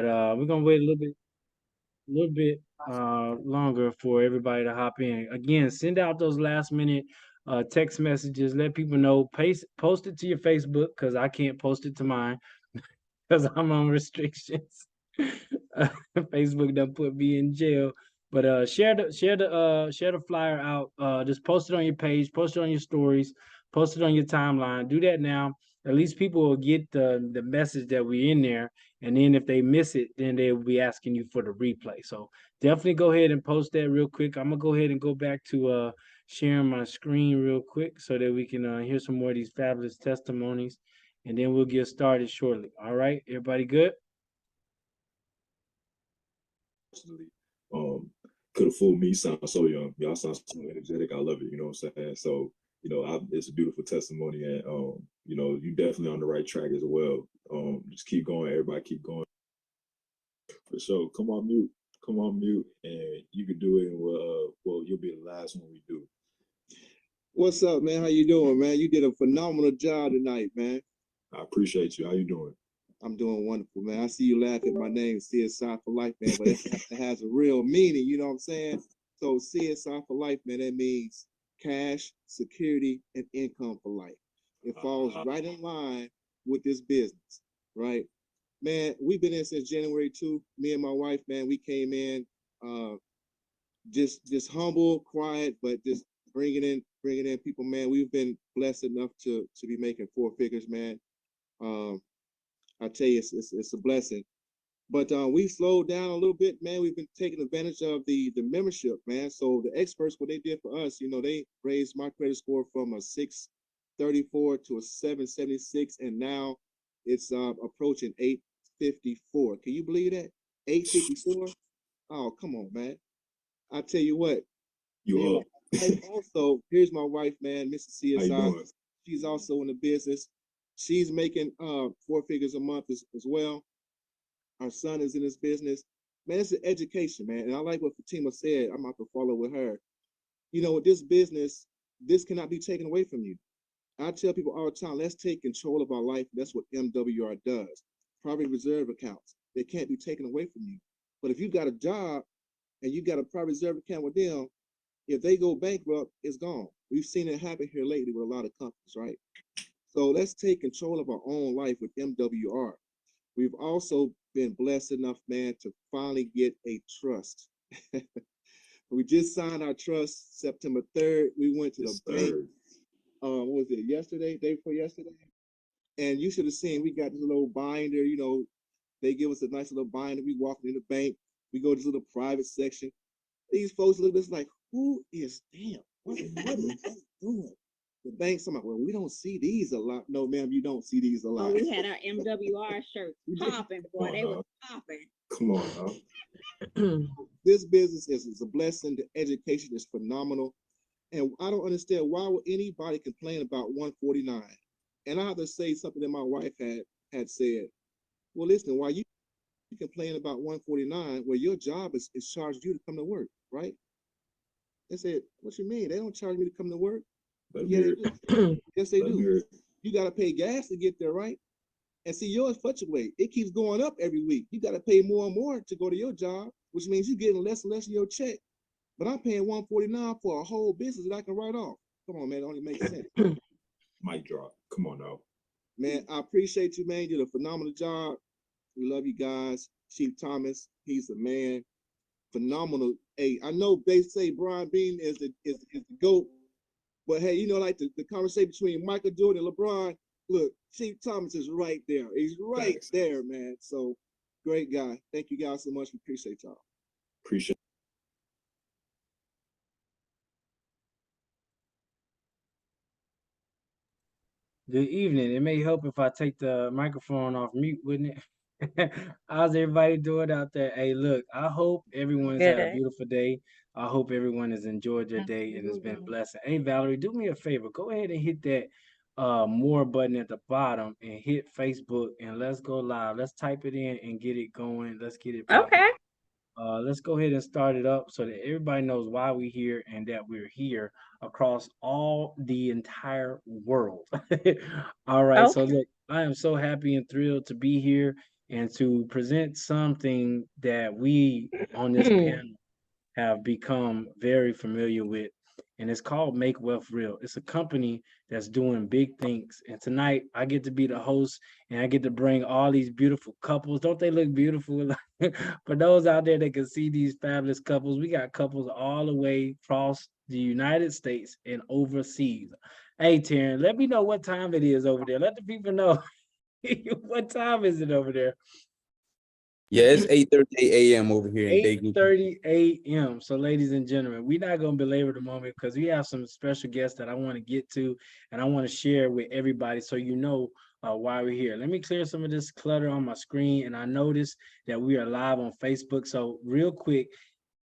we're gonna wait a little bit longer for everybody to hop in. Again, send out those last minute text messages. Let people know. Post it to your Facebook because I can't post it to mine because I'm on restrictions. Facebook done put me in jail. But share the flyer out. Just post it on your page, post it on your stories, post it on your timeline. Do that now. At least people will get the message that we're in there. And then if they miss it, then they'll be asking you for the replay. So definitely go ahead and post that real quick. I'm gonna go ahead and go back to sharing my screen real quick so that we can hear some more of these fabulous testimonies, and then we'll get started shortly. All right, everybody good? Personally. Could have fooled me. Sound so young. Y'all sound so energetic. I love it. You know what I'm saying? So, it's a beautiful testimony, and you definitely on the right track as well. Just keep going. Everybody keep going. For sure. Come on mute. Come on mute, and you can do it. And well, you'll be the last one we do. What's up, man? How you doing, man? You did a phenomenal job tonight, man. I appreciate you. How you doing? I'm doing wonderful, man. I see you laugh at my name, CSI for life, man, but it has a real meaning, you know what I'm saying? So CSI for life, man, that means cash, security, and income for life. It falls right in line with this business, right? Man, we've been in since January 2. Me and my wife, man, we came in just humble, quiet, but just bringing in people, man. We've been blessed enough to be making four figures, man. I tell you, it's a blessing. But we slowed down a little bit, man. We've been taking advantage of the membership, man. So the experts, what they did for us, they raised my credit score from a 634 to a 776, and now it's approaching 854. Can you believe that? 854? Oh, come on, man. I tell you what. You up? Also, here's my wife, man, Mrs. How you CSI. doing? She's also in the business. She's making four figures a month as well. Our son is in this business. Man, it's an education, man. And I like what Fatima said. I'm about to follow with her. With this business, this cannot be taken away from you. I tell people all the time, let's take control of our life. That's what MWR does. Private reserve accounts. They can't be taken away from you. But if you got a job and you got a private reserve account with them, if they go bankrupt, it's gone. We've seen it happen here lately with a lot of companies, right? So let's take control of our own life with MWR. We've also been blessed enough, man, to finally get a trust. We just signed our trust September 3rd. We went to the bank. What was it, yesterday, day before yesterday? And you should have seen, we got this little binder, they give us a nice little binder. We walk in the bank. We go to this little private section. These folks look at us like, who is damn? What is that doing? The bank, somebody, well, we don't see these a lot. No, ma'am, you don't see these a lot. Oh, we had our MWR shirts popping, boy. They were popping. Come on now. This business is a blessing. The education is phenomenal. And I don't understand why would anybody complain about 149? And I have to say something that my wife had said. Well, listen, why you complain about 149 where your job is charged you to come to work, right? They said, what you mean? They don't charge me to come to work. Yeah, they do. Yes, they do. You got to pay gas to get there, right? And see, yours fluctuate. It keeps going up every week. You got to pay more and more to go to your job, which means you're getting less and less of your check. But I'm paying 149 for a whole business that I can write off. Come on, man. It only makes sense. Mic drop. Come on now. Man, I appreciate you, man. You did a phenomenal job. We love you guys. Chief Thomas, he's the man. Phenomenal. Hey, I know they say Brian Bean is the GOAT, but hey, like the conversation between Michael Jordan and LeBron, look, Chief Thomas is right there. He's right there, man. So great guy. Thank you guys so much. We appreciate y'all. Appreciate. Good evening. It may help if I take the microphone off mute, wouldn't it? How's everybody doing out there? Hey, look, I hope everyone's had a beautiful day. I hope everyone has enjoyed their day and has been blessed. Hey, Valerie, do me a favor. Go ahead and hit that more button at the bottom and hit Facebook and let's go live. Let's type it in and get it going. Let's get it popping. Okay. Let's go ahead and start it up so that everybody knows why we're here and that we're here across all the entire world. All right. So Okay. look, I am so happy and thrilled to be here. and to present something that we on this panel have become very familiar with, and it's called Make Wealth Real. It's a company that's doing big things. And tonight I get to be the host and I get to bring all these beautiful couples. Don't they look beautiful? For those out there that can see these fabulous couples, we got couples all the way across the United States and overseas. Hey, Taryn, let me know what time it is over there. Let the people know what time is it over there. Yeah, it's 8:30 a.m. over here in Dayton. 8:30 a.m. So, ladies and gentlemen, we're not going to belabor the moment because we have some special guests that I want to get to and I want to share with everybody so you know why we're here. Let me clear some of this clutter on my screen. And I noticed that we are live on Facebook. So, real quick,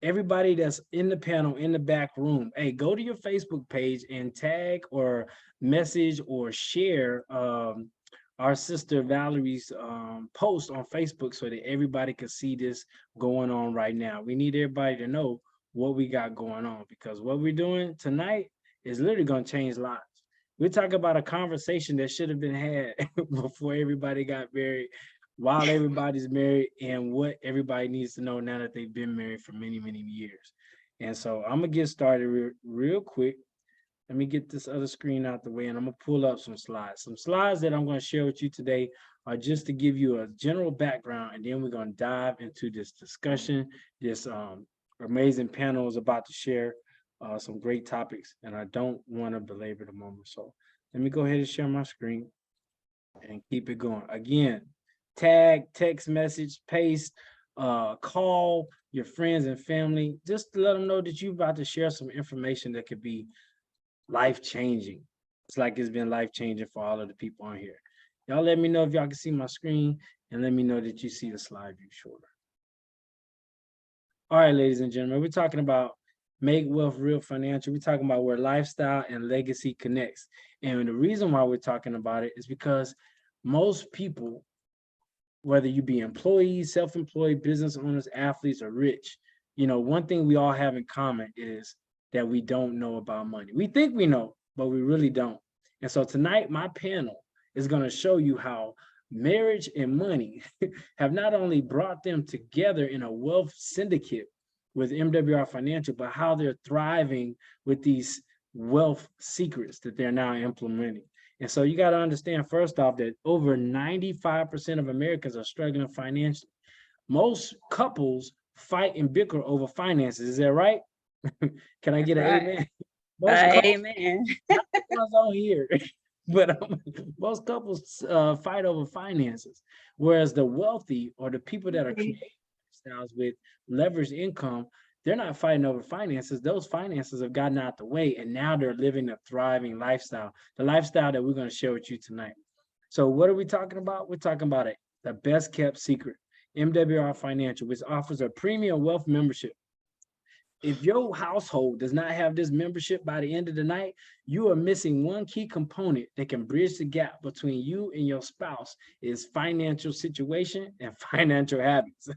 everybody that's in the panel in the back room, hey, go to your Facebook page and tag or message or share our sister Valerie's post on Facebook so that everybody can see this going on right now. We need everybody to know what we got going on because what we're doing tonight is literally going to change lives. We're talking about a conversation that should have been had before everybody got married, while everybody's married, and what everybody needs to know now that they've been married for many, many years. And so I'm going to get started real quick. Let me get this other screen out the way and I'm gonna pull up some slides. Some slides that I'm gonna share with you today are just to give you a general background, and then we're gonna dive into this discussion. This amazing panel is about to share some great topics, and I don't want to belabor the moment. So let me go ahead and share my screen and keep it going. Again, tag, text message, paste, call your friends and family, just to let them know that you're about to share some information that could be life-changing. It's like it's been life-changing for all of the people on here. Y'all let me know if y'all can see my screen and let me know that you see the slide view shorter. All right, ladies and gentlemen, we're talking about Make Wealth Real Financial. We're talking about where lifestyle and legacy connects. And the reason why we're talking about it is because most people, whether you be employees, self-employed, business owners, athletes, or rich, you know, one thing we all have in common is that we don't know about money. We think we know, but we really don't. And so tonight, my panel is going to show you how marriage and money have not only brought them together in a wealth syndicate with MWR Financial, but how they're thriving with these wealth secrets that they're now implementing. And so you got to understand, first off, that over 95% of Americans are struggling financially. Most couples fight and bicker over finances. Is that right? Can I get an amen? Amen. Not the ones on here, but most couples fight over finances, whereas the wealthy or the people that are creating lifestyles with leveraged income, they're not fighting over finances. Those finances have gotten out the way, and now they're living a thriving lifestyle, the lifestyle that we're going to share with you tonight. So what are we talking about? We're talking about it, the best kept secret, MWR Financial, which offers a premium wealth membership. If your household does not have this membership by the end of the night, you are missing one key component that can bridge the gap between you and your spouse is financial situation and financial habits.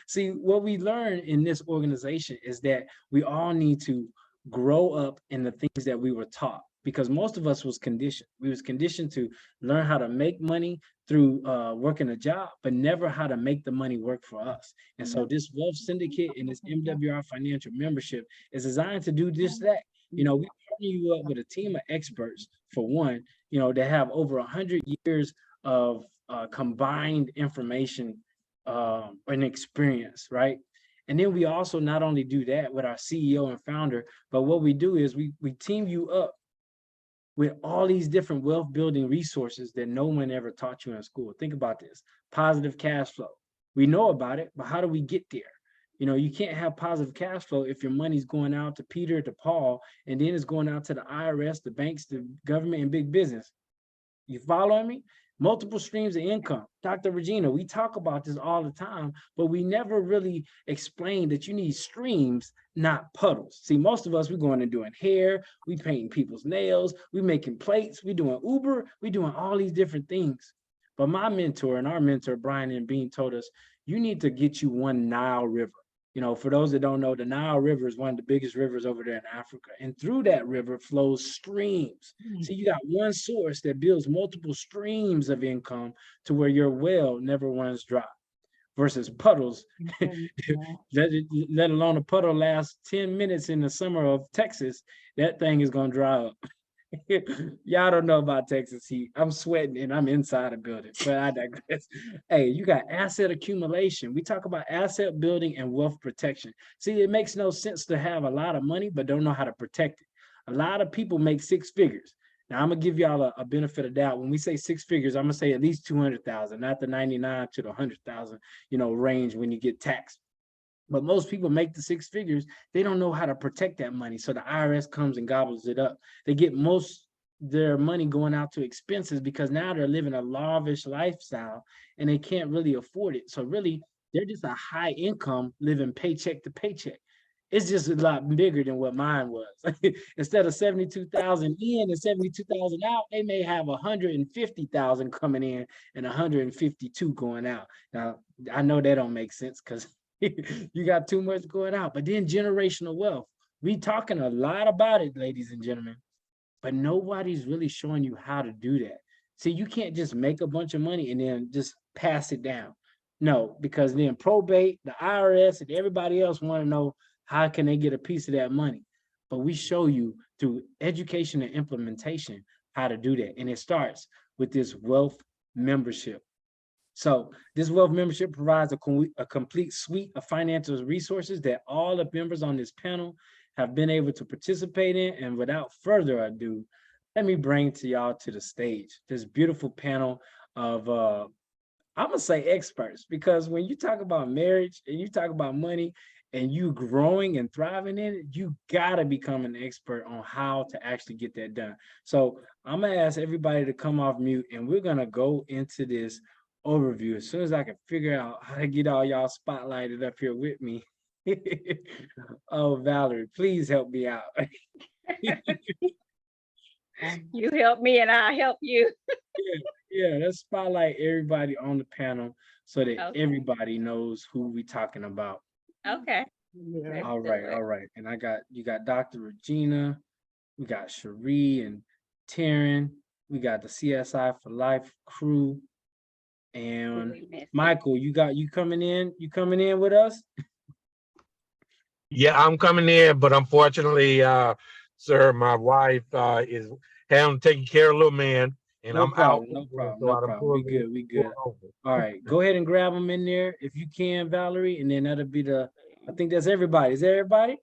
See, what we learn in this organization is that we all need to grow up in the things that we were taught, because most of us was conditioned. We was conditioned to learn how to make money through working a job, but never how to make the money work for us. And so this Wealth Syndicate and this MWR Financial membership is designed to do just that. You know, we partner you up with a team of experts, for one, you know, that have over 100 years of combined information and experience, right? And then we also not only do that with our CEO and founder, but what we do is we team you up with all these different wealth building resources that no one ever taught you in school. Think about this: positive cash flow. We know about it, but how do we get there? You know, you can't have positive cash flow if your money's going out to Peter, to Paul, and then it's going out to the IRS, the banks, the government, and big business. You following me? Multiple streams of income. Dr. Regina, we talk about this all the time, but we never really explain that you need streams, not puddles. See, most of us, we're going and doing hair, we painting people's nails, we making plates, we doing Uber, we doing all these different things. But my mentor and our mentor, Brian and Bean, told us, you need to get you one Nile River. You know, for those that don't know, the Nile River is one of the biggest rivers over there in Africa. And through that river flows streams. So you got one source that builds multiple streams of income to where your well never runs dry versus puddles. Let alone a puddle lasts 10 minutes in the summer of Texas, that thing is going to dry up. Y'all don't know about Texas heat. I'm sweating and I'm inside a building, but I digress. Hey, you got asset accumulation. We talk about asset building and wealth protection. See, it makes no sense to have a lot of money, but don't know how to protect it. A lot of people make six figures. Now, I'm gonna give y'all a benefit of doubt. When we say six figures, I'm gonna say at least 200,000, not the 99 to the 100,000, range when you get taxed. But most people make the six figures, they don't know how to protect that money. So the IRS comes and gobbles it up. They get most their money going out to expenses because now they're living a lavish lifestyle and they can't really afford it. So really, they're just a high income living paycheck to paycheck. It's just a lot bigger than what mine was. Instead of 72,000 in and 72,000 out, they may have 150,000 coming in and 152 going out. Now, I know that don't make sense because you got too much going out. But then generational wealth. We talking a lot about it, ladies and gentlemen, but nobody's really showing you how to do that. See, you can't just make a bunch of money and then just pass it down. No, because then probate, the IRS, and everybody else want to know how can they get a piece of that money. But we show you through education and implementation how to do that. And it starts with this wealth membership. So this wealth membership provides a complete suite of financial resources that all the members on this panel have been able to participate in. And without further ado, let me bring to y'all to the stage this beautiful panel of, I'm gonna say experts, because when you talk about marriage and you talk about money and you growing and thriving in it, you gotta become an expert on how to actually get that done. So I'm gonna ask everybody to come off mute and we're gonna go into this overview as soon as I can figure out how to get all y'all spotlighted up here with me. Oh, Valerie, please help me out. You help me and I help you. Yeah, let's spotlight everybody on the panel so that Okay. everybody knows who we talking about. Okay. All right. And you got Dr. Regina, we got Cherie and Taryn, we got the CSI for Life crew, and Michael, you coming in? You coming in with us? Yeah, I'm coming in, but unfortunately, sir, my wife is taking care of little man, and No I'm out. problem, no problem, So no I done problem. We pulled in, good, we good. pulled over. All right, go ahead and grab them in there if you can, Valerie, and then that'll be I think that's everybody. Is that everybody?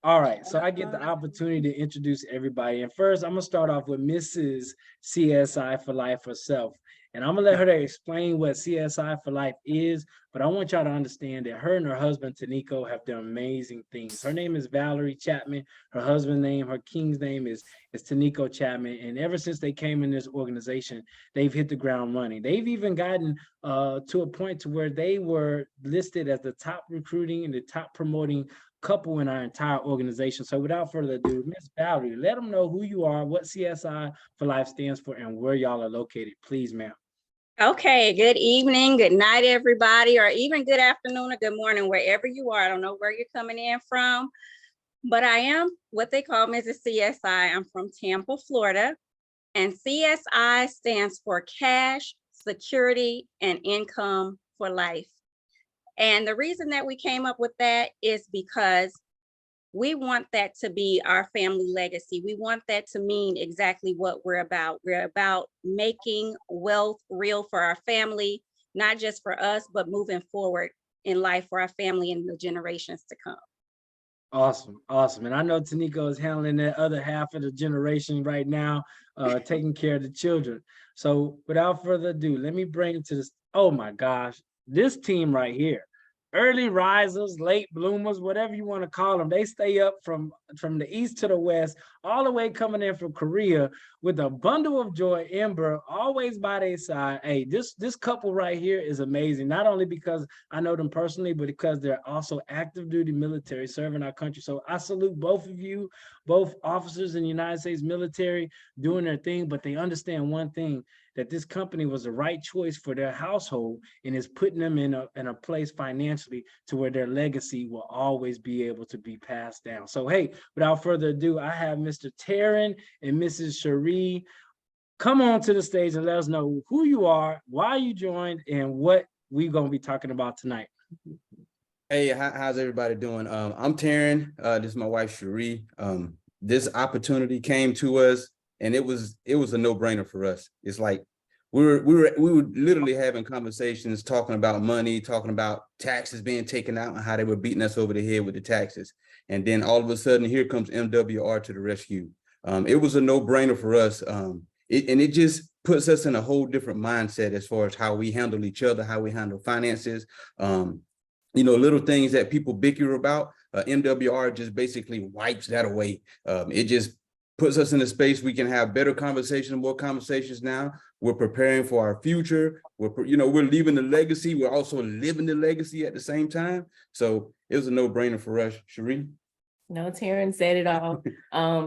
All right, so I get the opportunity to introduce everybody. And first, I'm gonna start off with Mrs. CSI for Life herself. And I'm gonna let her explain what CSI for Life is, but I want y'all to understand that her and her husband, Tanico, have done amazing things. Her name is Valerie Chapman. Her husband's name, her king's name is Tanico Chapman. And ever since they came in this organization, they've hit the ground running. They've even gotten to a point to where they were listed as the top recruiting and the top promoting couple in our entire organization. So without further ado, Miss Valerie, let them know who you are, what CSI for Life stands for, and where y'all are located. Please, ma'am. Okay, good evening, good night, everybody, or even good afternoon or good morning, wherever you are. I don't know where you're coming in from, but I am what they call Mrs. CSI. I'm from Tampa, Florida, and CSI stands for Cash, Security, and Income for Life. And the reason that we came up with that is because we want that to be our family legacy. We want that to mean exactly what we're about. We're about making wealth real for our family, not just for us, but moving forward in life for our family and the generations to come. Awesome, awesome. And I know Tanico is handling that other half of the generation right now, taking care of the children. So without further ado, let me bring it to this. Oh my gosh, this team right here. Early risers, late bloomers, whatever you want to call them, they stay up from the east to the west, all the way coming in from Korea with a bundle of joy, Ember, always by their side. Hey, this couple right here is amazing, not only because I know them personally, but because they're also active duty military serving our country. So I salute both of you, both officers in the United States military doing their thing, but they understand one thing, that this company was the right choice for their household and is putting them in a place financially to where their legacy will always be able to be passed down. So, hey, without further ado, I have Mr. Taryn and Mrs. Cherie. Come on to the stage and let us know who you are, why you joined, and what we're going to be talking about tonight. Hey, how's everybody doing? I'm Taryn. This is my wife, Cherie. This opportunity came to us, and it was a no-brainer for us. It's like we were literally having conversations, talking about money, talking about taxes being taken out, and how they were beating us over the head with the taxes. And then all of a sudden, here comes MWR to the rescue. It was a no-brainer for us. It just puts us in a whole different mindset as far as how we handle each other, how we handle finances. Little things that people bicker about, MWR just basically wipes that away. It just puts us in a space we can have better conversations, more conversations now. We're preparing for our future. We're leaving the legacy. We're also living the legacy at the same time. So it was a no-brainer for us. Cherie? No, Taryn said it all.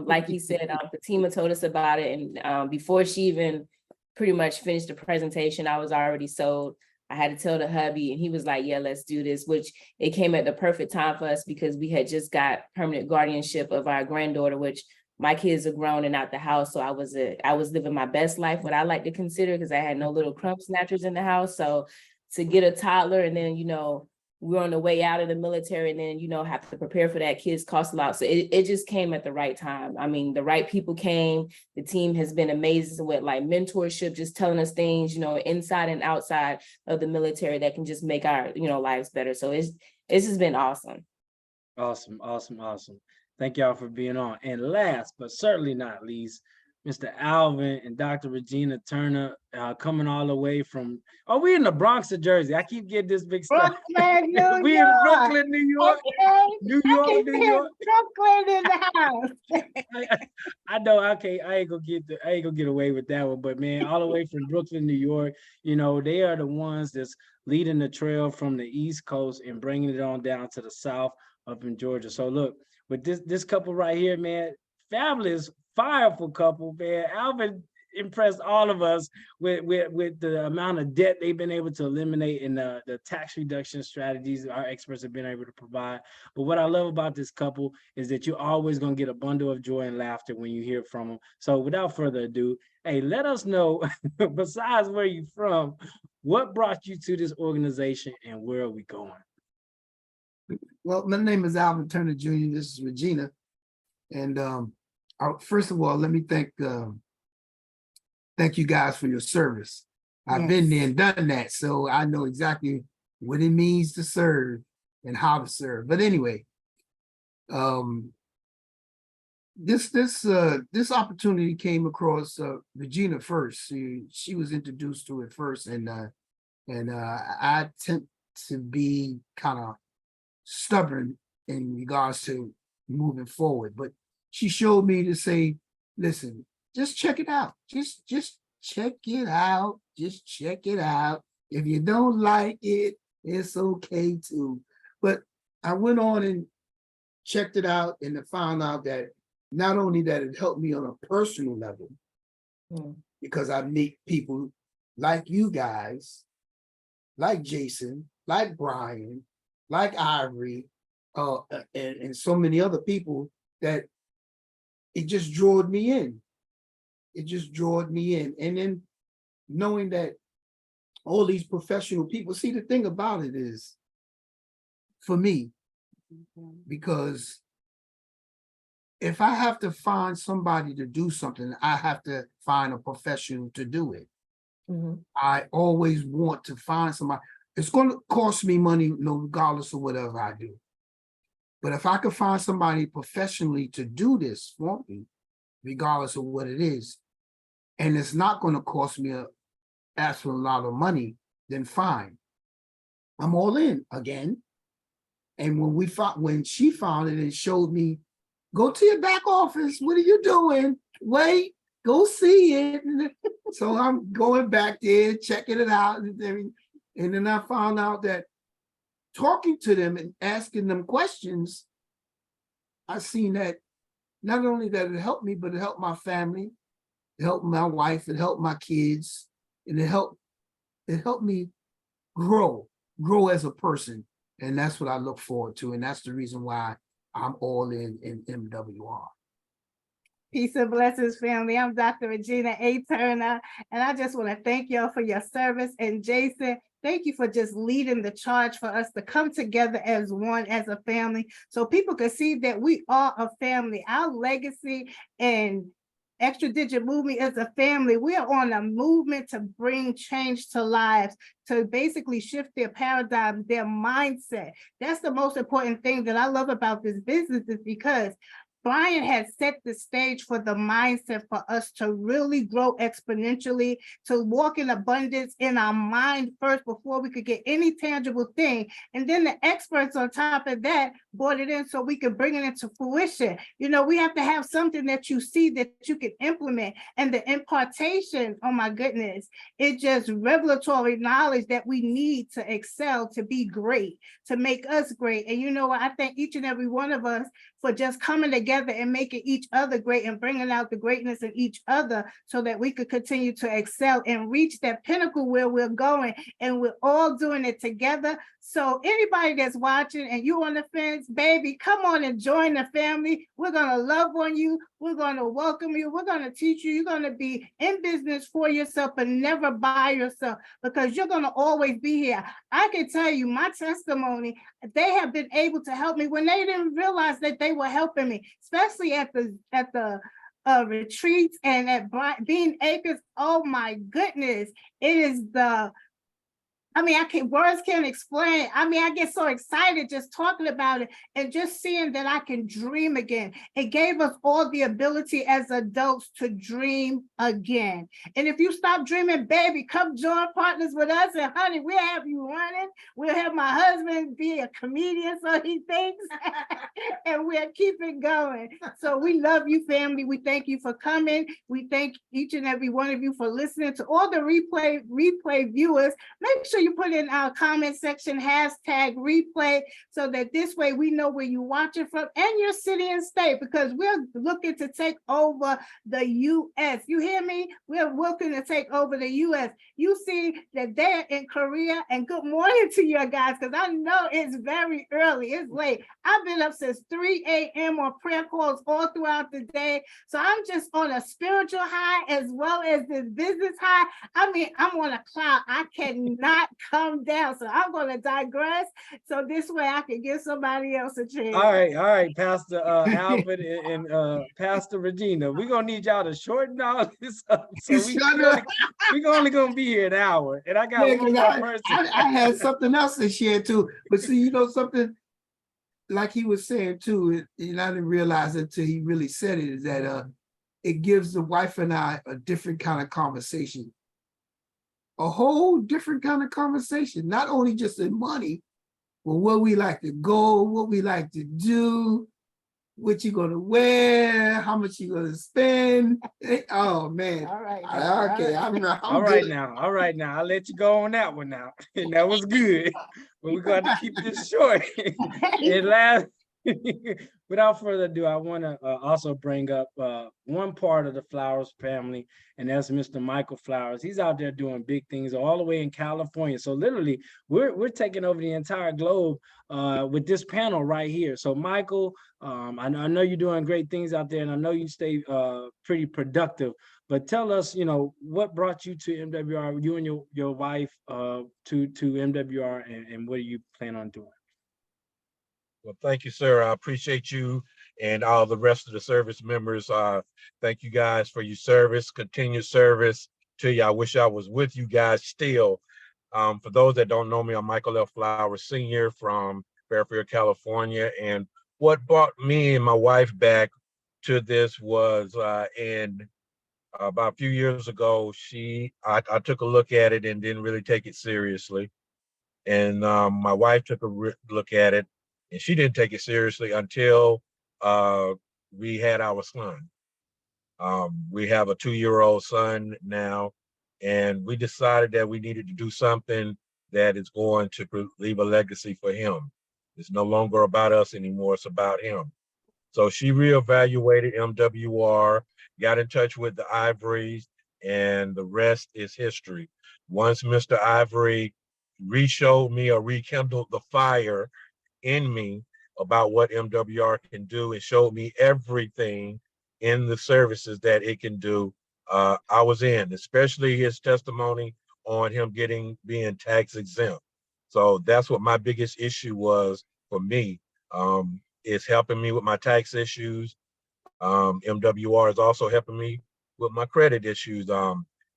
Like he said, Fatima told us about it, and before she even pretty much finished the presentation, I was already sold. I had to tell the hubby, and he was like, yeah, let's do this, which it came at the perfect time for us because we had just got permanent guardianship of our granddaughter, which my kids are grown and out the house. So I was living my best life, what I like to consider, because I had no little crumb snatchers in the house. So to get a toddler, and then, we're on the way out of the military, and then, have to prepare for that, kids cost a lot. So it just came at the right time. I mean, the right people came. The team has been amazing with like mentorship, just telling us things, inside and outside of the military that can just make our, lives better. So it's just been awesome. Awesome. Thank y'all for being on. And last, but certainly not least, Mr. Alvin and Dr. Regina Turner, coming all the way from, we in the Bronx of Jersey. I keep getting this big stuff. Brooklyn, New We York. in Brooklyn, New York. Okay. New York. Brooklyn in the house. I know I ain't gonna get away with that one, but man, all the way from Brooklyn, New York, they are the ones that's leading the trail from the East Coast and bringing it on down to the South up in Georgia. So look, with this couple right here, man, fabulous, fireful couple, man. Alvin impressed all of us with the amount of debt they've been able to eliminate and the tax reduction strategies our experts have been able to provide. But what I love about this couple is that you're always going to get a bundle of joy and laughter when you hear from them. So without further ado, hey, let us know, besides where you're from, what brought you to this organization and where are we going? Well, my name is Alvin Turner Jr. This is Regina. And first of all, let me thank you guys for your service. I've been there and done that, so I know exactly what it means to serve and how to serve. But anyway, this opportunity came across Regina first. She was introduced to it first, and I tend to be kind of stubborn in regards to moving forward, but she showed me to say, listen, just check it out. Just check it out. Just check it out. If you don't like it, it's okay too. But I went on and checked it out, and I found out that not only that it helped me on a personal level, because I meet people like you guys, like Jason, like Brian, like Ivory, and so many other people, that it just drawed me in. It just drawed me in. And then knowing that all these professional people, see, the thing about it is, for me, because if I have to find somebody to do something, I have to find a professional to do it. I always want to find somebody. It's going to cost me money, regardless of whatever I do. But if I could find somebody professionally to do this for me, regardless of what it is, and it's not going to cost me a lot of money, then fine. I'm all in again. And when she found it and showed me, go to your back office. What are you doing? Wait, go see it. So I'm going back there, checking it out, and then I found out that talking to them and asking them questions, I seen that not only that it helped me, but it helped my family, it helped my wife, it helped my kids, and it helped me grow as a person. And that's what I look forward to. And that's the reason why I'm all in MWR. Peace and blessings, family. I'm Dr. Regina A. Turner, and I just want to thank y'all for your service. And Jason, thank you for just leading the charge for us to come together as one, as a family, so people can see that we are a family. Our legacy and Extra Digit Movement is a family. We are on a movement to bring change to lives, to basically shift their paradigm, their mindset. That's the most important thing that I love about this business, is because Brian has set the stage for the mindset for us to really grow exponentially, to walk in abundance in our mind first before we could get any tangible thing. And then the experts on top of that brought it in so we could bring it into fruition. You know, we have to have something that you see that you can implement. And the impartation, oh my goodness, it's just revelatory knowledge that we need to excel, to be great, to make us great. And you know what? I thank each and every one of us for just coming together and making each other great and bringing out the greatness in each other, so that we could continue to excel and reach that pinnacle where we're going, and we're all doing it together. So anybody that's watching and you on the fence, baby, come on and join the family. We're going to love on you. We're going to welcome you. We're going to teach you. You're going to be in business for yourself and never by yourself, because you're going to always be here. I can tell you my testimony. They have been able to help me when they didn't realize that they were helping me, especially at the retreats and at Bean Acres. Oh my goodness, it is words can't explain. I get so excited just talking about it and just seeing that I can dream again. It gave us all the ability as adults to dream again. And if you stop dreaming, baby, come join partners with us. And honey, we'll have you running. We'll have my husband be a comedian, so he thinks, and we'll keep it going. So we love you, family. We thank you for coming. We thank each and every one of you for listening. To all the replay viewers, make sure you put in our comment section #replay, so that this way we know where you're watching from and your city and state, because we're looking to take over the US. You hear me? We're looking to take over the US. You see that they're in Korea, and good morning to you guys, because I know it's very early, it's late. I've been up since 3 a.m. on prayer calls all throughout the day. So I'm just on a spiritual high as well as this business high. I'm on a cloud. I cannot come down. So I'm going to digress, so this way I can give somebody else a chance. All right, Pastor Albert and Pastor Regina, we're gonna need y'all to shorten all this up. So we're only gonna be here an hour, and I got one more person. I had something else to share too, but see, something like he was saying too, and I didn't realize it until he really said it, is that it gives the wife and I a different kind of conversation. A whole different kind of conversation, not only just in money, but where we like to go, what we like to do, what you're gonna wear, how much you're gonna spend. Oh man. All right. Okay. All right now. I'll let you go on that one now. And that was good. But we're going to keep this short. And last, without further ado, I want to also bring up one part of the Flowers family, and that's Mr. Michael Flowers. He's out there doing big things all the way in California. So literally, we're taking over the entire globe with this panel right here. So Michael, I know you're doing great things out there, and I know you stay pretty productive. But tell us, what brought you to MWR, you and your wife to MWR, and what do you plan on doing? Well, thank you, sir. I appreciate you and all the rest of the service members. Thank you guys for your service, continued service to you. I wish I was with you guys still. For those that don't know me, I'm Michael L. Flowers Sr. from Fairfield, California. And what brought me and my wife back to this was about a few years ago, I took a look at it and didn't really take it seriously. And my wife took a look at it, and she didn't take it seriously until we had our son. We have a 2-year-old son now, and we decided that we needed to do something that is going to leave a legacy for him. It's no longer about us anymore, it's about him. So she reevaluated MWR, got in touch with the Ivories, and the rest is history. Once Mr. Ivory re-showed me or rekindled the fire in me about what MWR can do and showed me everything in the services that it can do, I was in, especially his testimony on him being tax exempt. So that's what my biggest issue was for me, is helping me with my tax issues. MWR is also helping me with my credit issues.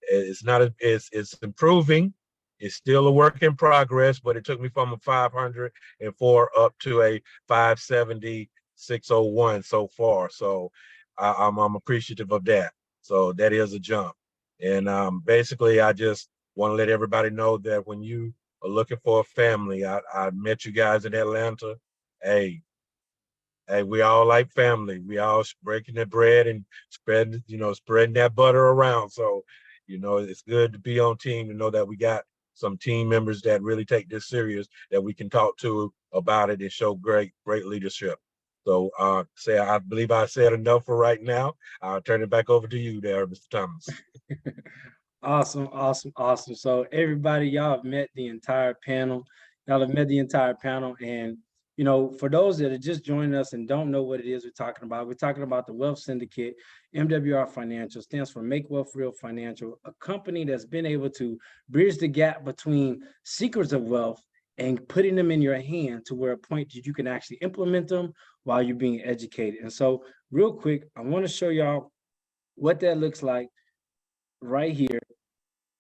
It's not it's improving. It's still a work in progress, but it took me from a 504 up to a 570 601 so far. So I'm appreciative of that. So that is a jump. And basically, I just want to let everybody know that when you are looking for a family, I met you guys in Atlanta. Hey, we all like family. We all breaking the bread and spreading that butter around. So, it's good to be on team to know that we got some team members that really take this serious, that we can talk to about it and show great leadership. So I believe I said enough for right now. I'll turn it back over to you there, Mr. Thomas. Awesome, awesome, awesome. So everybody, y'all have met the entire panel. Y'all have met the entire panel. And, for those that are just joining us and don't know what it is we're talking about the Wealth Syndicate. MWR Financial stands for Make Wealth Real Financial, a company that's been able to bridge the gap between secrets of wealth and putting them in your hand to where a point that you can actually implement them while you're being educated. And so real quick, I want to show y'all what that looks like right here.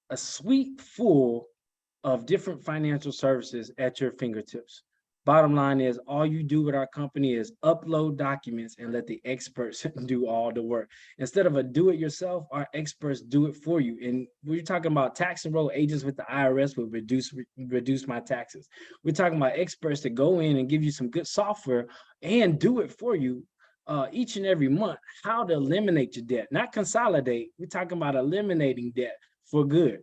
A suite full of different financial services at your fingertips. Bottom line is, all you do with our company is upload documents and let the experts do all the work. Instead of a do-it-yourself, our experts do it for you. And we're talking about tax enroll agents with the IRS will reduce my taxes. We're talking about experts that go in and give you some good software and do it for you each and every month. How to eliminate your debt, not consolidate. We're talking about eliminating debt for good.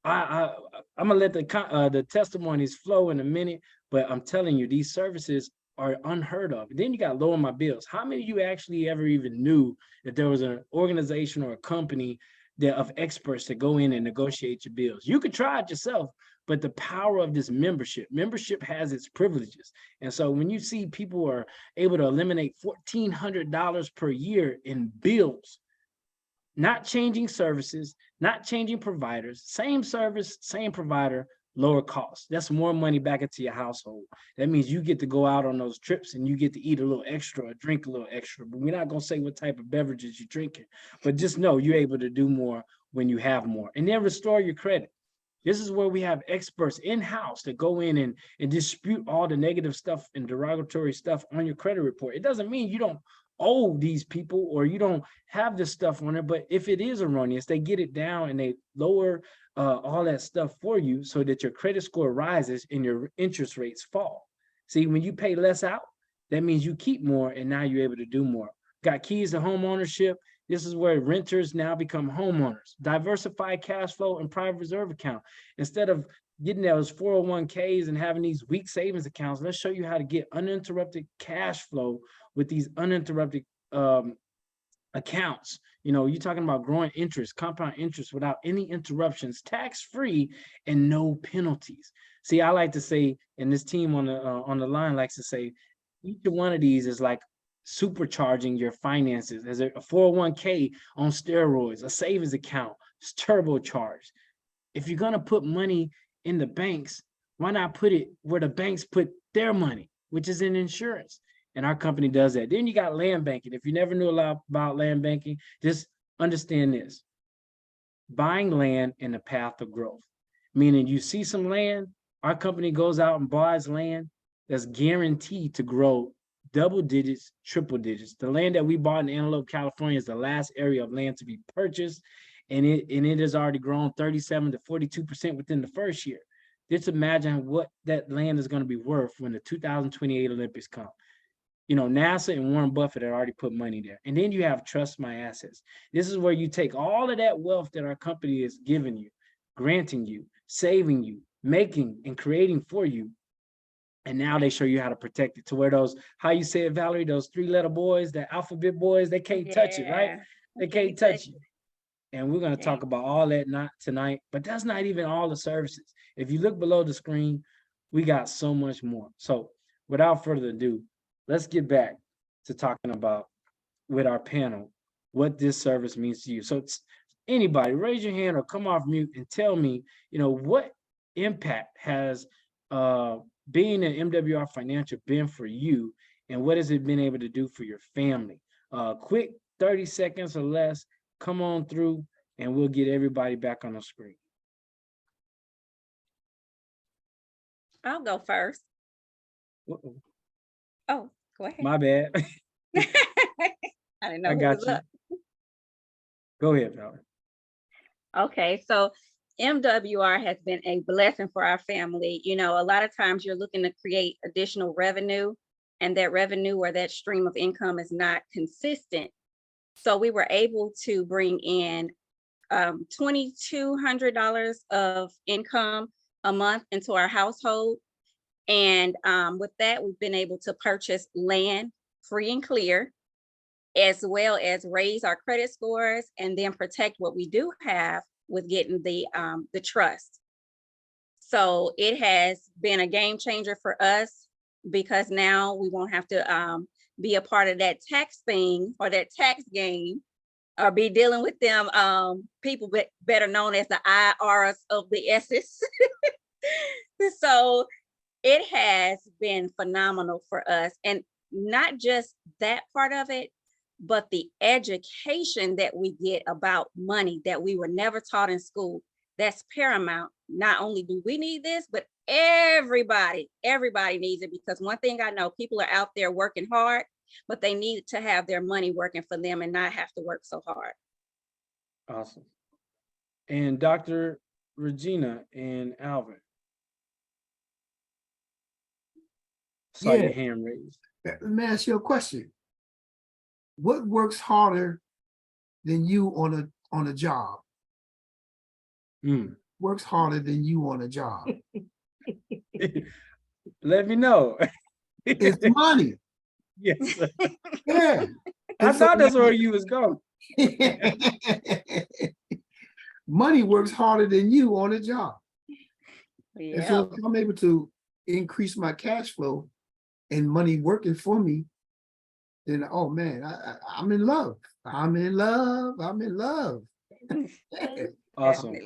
I'm gonna let the testimonies flow in a minute, but I'm telling you, these services are unheard of. Then you got lower my bills. How many of you actually ever even knew that there was an organization or a company of experts that go in and negotiate your bills? You could try it yourself, but the power of this membership has its privileges. And so when you see people are able to eliminate $1,400 per year in bills, not changing services, not changing providers, same service, same provider, lower cost. That's more money back into your household. That means you get to go out on those trips and you get to eat a little extra or drink a little extra. But we're not going to say what type of beverages you're drinking. But just know you're able to do more when you have more. And then restore your credit. This is where we have experts in-house that go in and dispute all the negative stuff and derogatory stuff on your credit report. It doesn't mean you don't owe these people or you don't have this stuff on it, but if it is erroneous, they get it down and they lower all that stuff for you so that your credit score rises and your interest rates fall. See, when you pay less out, that means you keep more and now you're able to do more. Got keys to home ownership. This is where renters now become homeowners. Diversified cash flow and private reserve account. Instead of getting those 401ks and having these weak savings accounts, let's show you how to get uninterrupted cash flow with these uninterrupted accounts. You're talking about growing interest, compound interest without any interruptions, tax-free and no penalties. See, I like to say, and this team on the line likes to say, each one of these is like supercharging your finances. As a 401k on steroids, a savings account, it's turbocharged. If you're gonna put money in the banks, why not put it where the banks put their money, which is in insurance? And our company does that. Then you got land banking. If you never knew about land banking, just understand this. Buying land in the path of growth, meaning you see some land, our company goes out and buys land that's guaranteed to grow double digits, triple digits. The land that we bought in Antelope, California is the last area of land to be purchased, and it has already grown 37 to 42% within the first year. Just imagine what that land is going to be worth when the 2028 Olympics come. NASA and Warren Buffett had already put money there. And then you have Trust My Assets. This is where you take all of that wealth that our company is giving you, granting you, saving you, making and creating for you. And now they show you how to protect it to where those, how you say it, Valerie, those 3-letter boys, the alphabet boys, they can't touch it, right? They can't touch it. And we're going to talk about all that not tonight, but that's not even all the services. If you look below the screen, we got so much more. So without further ado, let's get back to talking about with our panel what this service means to you. So it's anybody raise your hand or come off mute and tell me, what impact has being an MWR Financial been for you, and what has it been able to do for your family? Quick 30 seconds or less, come on through and we'll get everybody back on the screen. I'll go first. Uh-oh. Oh, go ahead. My bad. I didn't know I who got was you. up. Go ahead, Valerie. Okay, so MWR has been a blessing for our family. A lot of times you're looking to create additional revenue, and that revenue or that stream of income is not consistent. So we were able to bring in $2,200 of income a month into our household. And with that, we've been able to purchase land free and clear, as well as raise our credit scores and then protect what we do have with getting the trust. So it has been a game changer for us, because now we won't have to be a part of that tax thing or that tax game, or be dealing with them people better known as the IRS of the S's. So it has been phenomenal for us, and not just that part of it, but the education that we get about money that we were never taught in school. That's paramount. Not only do we need this, but everybody needs it, because one thing I know, people are out there working hard, but they need to have their money working for them and not have to work so hard. Awesome. And Dr. Regina and Alvin. Saw your hand raised. Let me ask you a question. What works harder than you on a job? Works harder than you on a job? Let me know. It's money. Yes. Yeah. I thought that's where you was going. Money works harder than you on a job. Yeah. And so if I'm able to increase my cash flow and money working for me, then, oh man, I'm in love. I'm in love. I'm in love. Awesome.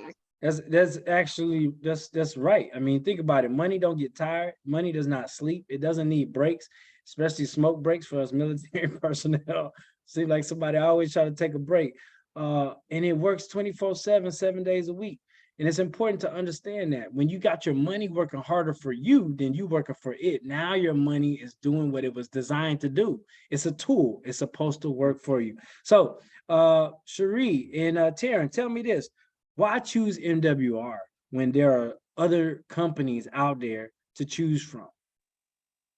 That's actually that's right. I mean, think about it. Money don't get tired. Money does not sleep. It doesn't need breaks, especially smoke breaks for us military personnel. Seems like somebody always try to take a break. And it works 24/7, 7 days a week. And it's important to understand that when you got your money working harder for you than you working for it, now your money is doing what it was designed to do. It's a tool. It's supposed to work for you. So Cherie and Taryn, tell me this. Why choose MWR when there are other companies out there to choose from?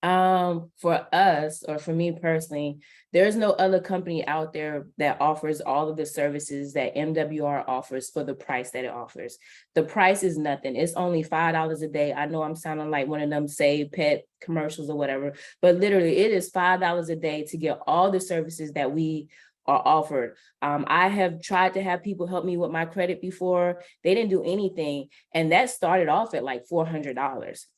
For us, or for me personally, there's no other company out there that offers all of the services that MWR offers for the price that it offers. The price is nothing. It's only $5 a day. I know I'm sounding like one of them Save Pet commercials or whatever, but literally it is $5 a day to get all the services that we are offered. I have tried to have people help me with my credit before. They didn't do anything. And that started off at like $400.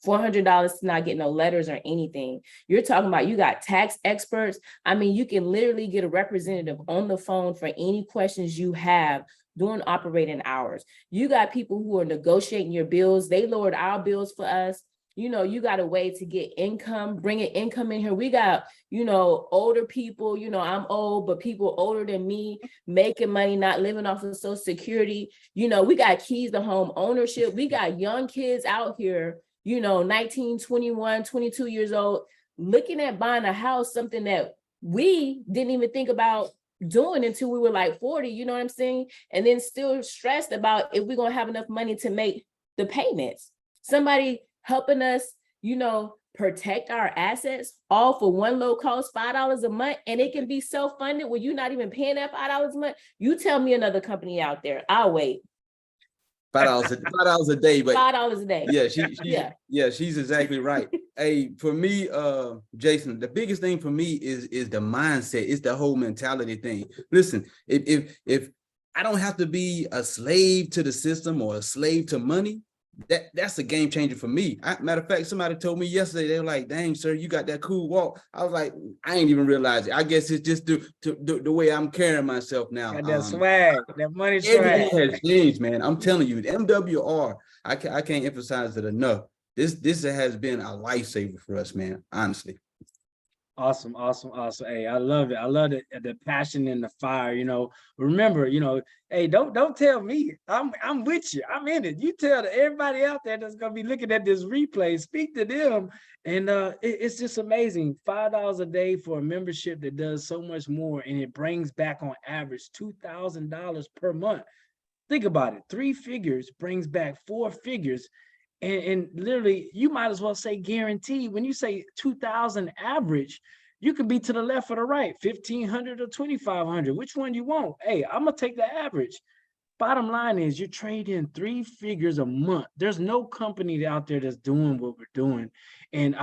$400 to not get no letters or anything. You're talking about, you got tax experts. I mean, you can literally get a representative on the phone for any questions you have during operating hours. You got people who are negotiating your bills. They lowered our bills for us. You got a way to get income, bringing income in here. We got, older people, I'm old, but people older than me making money, not living off of Social Security. We got keys to home ownership. We got young kids out here, 19, 21, 22 years old, looking at buying a house, something that we didn't even think about doing until we were like 40, you know what I'm saying? And then still stressed about if we're going to have enough money to make the payments. Somebody helping us, protect our assets, all for one low cost $5 a month, and it can be self-funded where you're not even paying that $5 a month. You tell me another company out there, I'll wait. $5 a day, but $5 a day. Yeah, she's exactly right. Hey, for me, Jason, the biggest thing for me is the mindset. It's the whole mentality thing. Listen, if I don't have to be a slave to the system or a slave to money. That's a game changer for me. Matter of fact, somebody told me yesterday, they were like, dang, sir, you got that cool walk. I was like, I ain't even realize it. I guess it's just the way I'm carrying myself now. Got that swag, that money swag. Everything has changed, man. I'm telling you, the MWR, I can't emphasize it enough. This has been a lifesaver for us, man, honestly. Awesome, awesome, awesome. Hey, I love it. I love the passion and the fire. Remember, hey, don't tell me. I'm with you. I'm in it. You tell everybody out there that's gonna be looking at this replay. Speak to them, and it's just amazing. $5 a day for a membership that does so much more, and it brings back on average $2,000 per month. Think about it. 3 figures brings back 4 figures. And literally, you might as well say guaranteed. When you say 2,000 average, you could be to the left or the right, 1,500 or 2,500. Which one you want? Hey, I'm gonna take the average. Bottom line is, you're trading 3 figures a month. There's no company out there that's doing what we're doing, and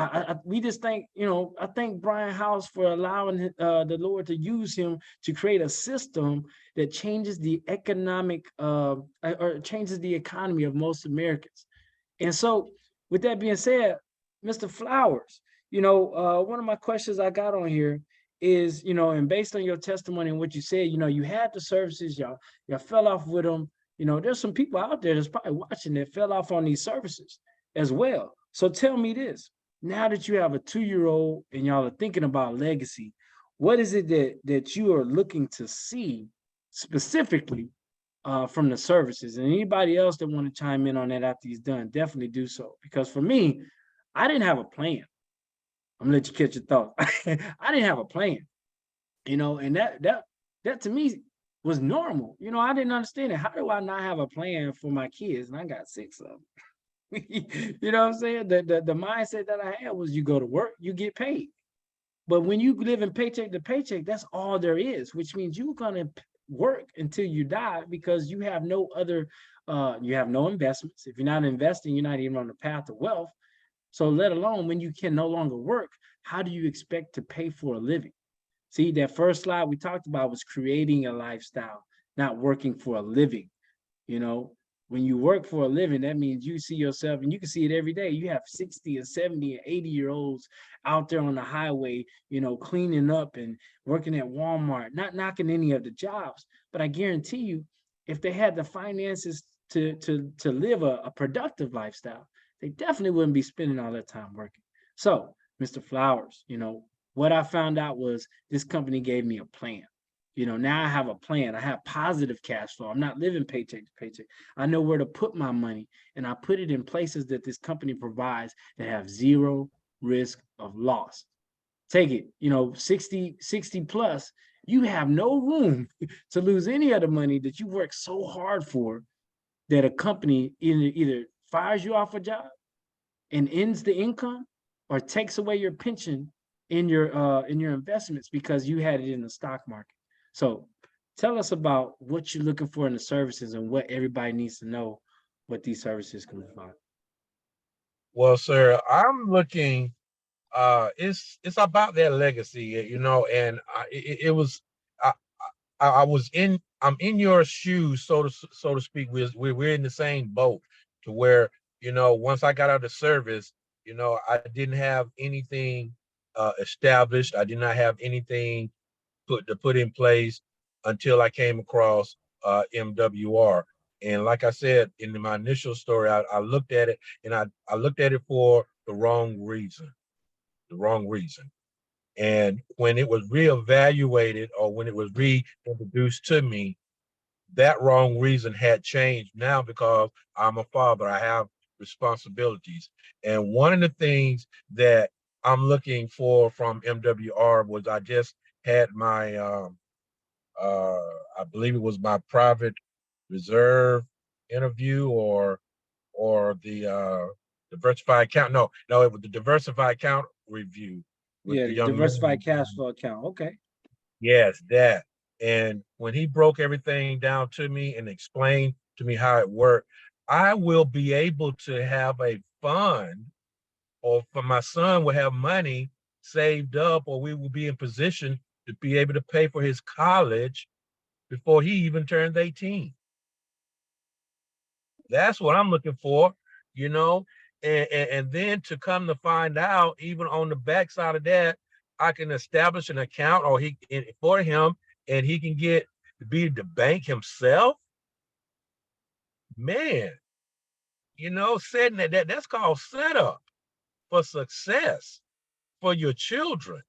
we just think, I thank Brian House for allowing the Lord to use him to create a system that changes the economic or changes the economy of most Americans. And so, with that being said, Mr. Flowers, one of my questions I got on here is, and based on your testimony and what you said, you had the services, y'all fell off with them. There's some people out there that's probably watching that fell off on these services as well. So tell me this, now that you have a 2-year-old and y'all are thinking about legacy, what is it that you are looking to see specifically from the services? And anybody else that want to chime in on that after he's done, definitely do so. Because for me, I didn't have a plan. I'm gonna let you catch your thought. I didn't have a plan, and that to me was normal. I didn't understand it. How do I not have a plan for my kids? And I got 6 of them. You know what I'm saying? The mindset that I had was, you go to work, you get paid. But when you live in paycheck to paycheck, that's all there is, which means you're gonna work until you die, because you have no other, you have no investments. If you're not investing, you're not even on the path to wealth. So let alone when you can no longer work, how do you expect to pay for a living? See, that first slide we talked about was creating a lifestyle, not working for a living. When you work for a living, that means you see yourself, and you can see it every day. You have 60 and 70 and 80-year-olds out there on the highway, cleaning up and working at Walmart, not knocking any of the jobs. But I guarantee you, if they had the finances to live a productive lifestyle, they definitely wouldn't be spending all their time working. So, Mr. Flowers, what I found out was this company gave me a plan. Now I have a plan. I have positive cash flow. I'm not living paycheck to paycheck. I know where to put my money, and I put it in places that this company provides that have 0 risk of loss. Take it, 60 plus, you have no room to lose any of the money that you work so hard for, that a company either fires you off a job and ends the income, or takes away your pension in your investments because you had it in the stock market. So tell us about what you're looking for in the services, and what everybody needs to know what these services can provide. Well, sir, I'm looking, it's about their legacy, and I'm in your shoes, so to speak. We're in the same boat, to where, once I got out of service, I didn't have anything established. I did not have anything put in place until I came across MWR. And like I said in my initial story, I looked at it, and I looked at it for the wrong reason. And when it was reevaluated, or when it was reintroduced to me, that wrong reason had changed now, because I'm a father. I have responsibilities. And one of the things that I'm looking for from MWR was, I just had my, I believe it was my private reserve interview, or the diversified account. No, it was the diversified account review with Yeah, the young diversified man. cash flow account. Okay. Yes, that. And when he broke everything down to me and explained to me how it worked, I will be able to have a fund, or for my son will have money saved up, or we will be in position to be able to pay for his college before he even turns 18. That's what I'm looking for, you know, and then to come to find out, even on the backside of that, I can establish an account or for him, and he can get to be the bank himself. Man, you know, setting that's called setup for success for your children.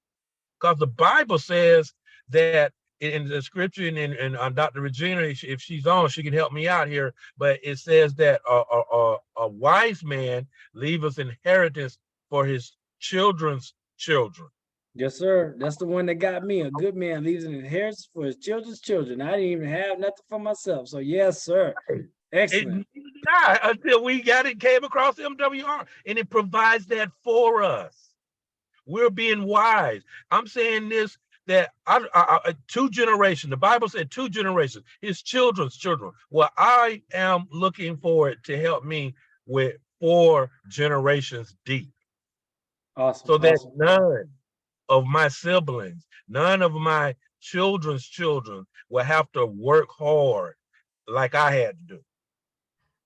Because the Bible says that in the scripture, and Dr. Regina, if she's on, she can help me out here. But it says that a wise man leaves inheritance for his children's children. Yes, sir. That's the one that got me. A good man leaves an inheritance for his children's children. I didn't even have nothing for myself. So yes, sir. Excellent. Not until we came across MWR, and it provides that for us. We're being wise. I'm saying this, that two generations, the Bible said 2 generations, his children's children. Well, I am looking for it to help me with 4 generations deep. Awesome. So that awesome. none of my siblings, none of my children's children will have to work hard like I had to do.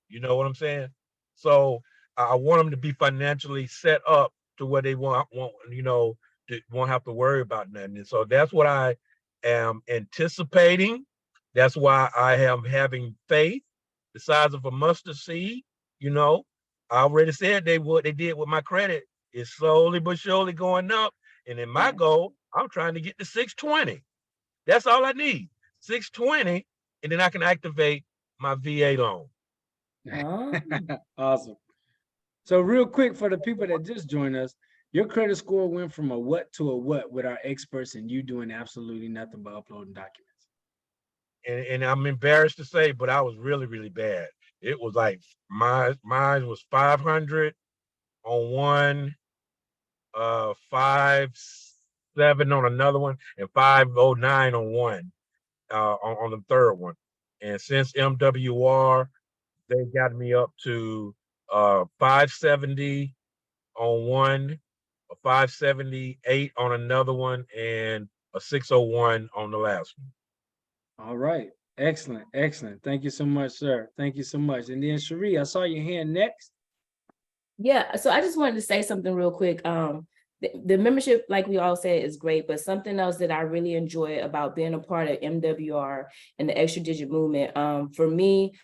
You know what I'm saying? So I want them to be financially set up to where they won't have to worry about nothing. And so that's what I am anticipating. That's why I am having faith the size of a mustard seed. You know, I already said they did with my credit is slowly but surely going up. And in my goal, I'm trying to get to 620. That's all I need, 620, and then I can activate my VA loan. Oh. Awesome. So real quick for the people that just joined us, your credit score went from a what to a what with our experts and you doing absolutely nothing but uploading documents. And I'm embarrassed to say, but I was really, really bad. It was like mine was 500 on one, 5.7 on another one, and 509 on one, on the third one. And since MWR, they got me up to 570 on one, a 578 on another one, and a 601 on the last one. All right. Excellent. Excellent. Thank you so much, sir. Thank you so much. And then Cherie, I saw your hand next. Yeah, so I just wanted to say something real quick. The membership, like we all said, is great, but something else that I really enjoy about being a part of MWR and the Extra Digit movement, for me,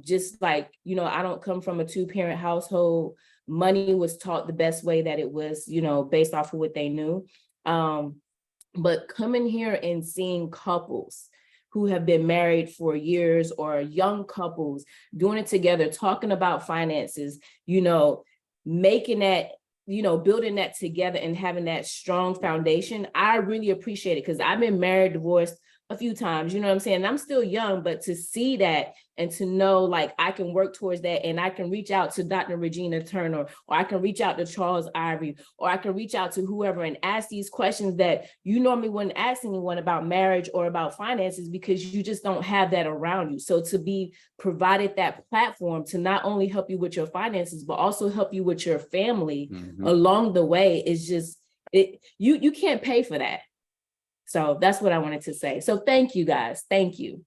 just like, you know, I don't come from a 2-parent household. Money was taught the best way that it was, you know, based off of what they knew. But coming here and seeing couples who have been married for years, or young couples doing it together, talking about finances, you know, making that, you know, building that together and having that strong foundation, I really appreciate it, because I've been married, divorced a few times, you know what I'm saying? And I'm still young, but to see that and to know like I can work towards that, and I can reach out to Dr. Regina Turner, or I can reach out to Charles Ivory, or I can reach out to whoever and ask these questions that you normally wouldn't ask anyone about marriage or about finances, because you just don't have that around you. So to be provided that platform to not only help you with your finances, but also help you with your family along the way is just, you can't pay for that. So that's what I wanted to say. So thank you guys. Thank you.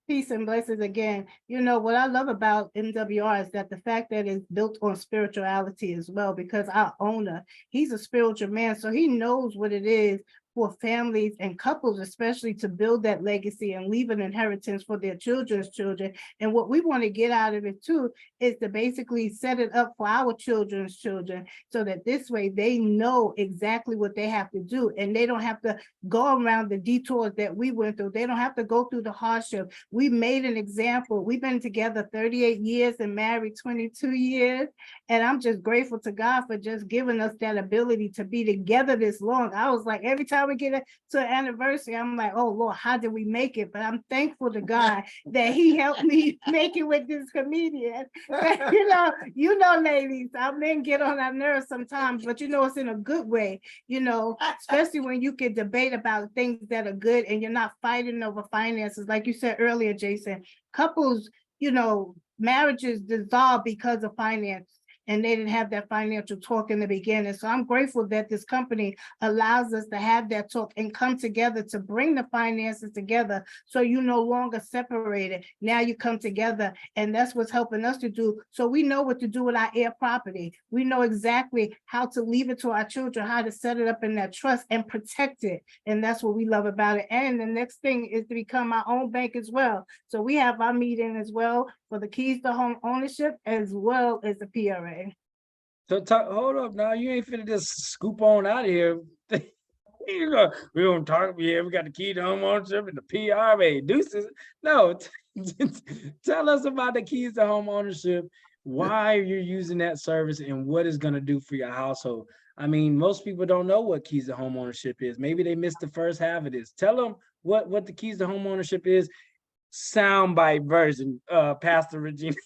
Peace and blessings again. You know, what I love about MWR is that the fact that it's built on spirituality as well, because our owner, he's a spiritual man, so he knows what it is for families and couples, especially to build that legacy and leave an inheritance for their children's children. And what we want to get out of it too is to basically set it up for our children's children, so that this way they know exactly what they have to do, and they don't have to go around the detours that we went through. They don't have to go through the hardship. We made an example. We've been together 38 years and married 22 years. And I'm just grateful to God for just giving us that ability to be together this long. I was like, every time we get to an anniversary, I'm like, oh Lord, how did we make it? But I'm thankful to God that he helped me make it with this comedian. you know, ladies, our men get on our nerves sometimes, but you know, it's in a good way, you know, especially when you can debate about things that are good and you're not fighting over finances. Like you said earlier, Jason, couples, you know, marriages dissolve because of finance. and they didn't have that financial talk in the beginning. So I'm grateful that this company allows us to have that talk and come together to bring the finances together. So you no longer separated. Now you come together, and that's what's helping us to do. So we know what to do with our air property. We know exactly how to leave it to our children, how to set it up in that trust and protect it. And that's what we love about it. And the next thing is to become our own bank as well. So we have our meeting as well for the keys to home ownership as well as the PRA. So hold up now, you ain't finna just scoop on out of here. We're gonna talk, yeah, we got the key to home ownership and the PRA deuces. No, tell us about the keys to home ownership, why you're using that service and what it's gonna do for your household. I mean, most people don't know what keys to home ownership is. Maybe they missed the first half of this. Tell them what the keys to home ownership is. Soundbite version, Pastor Regina.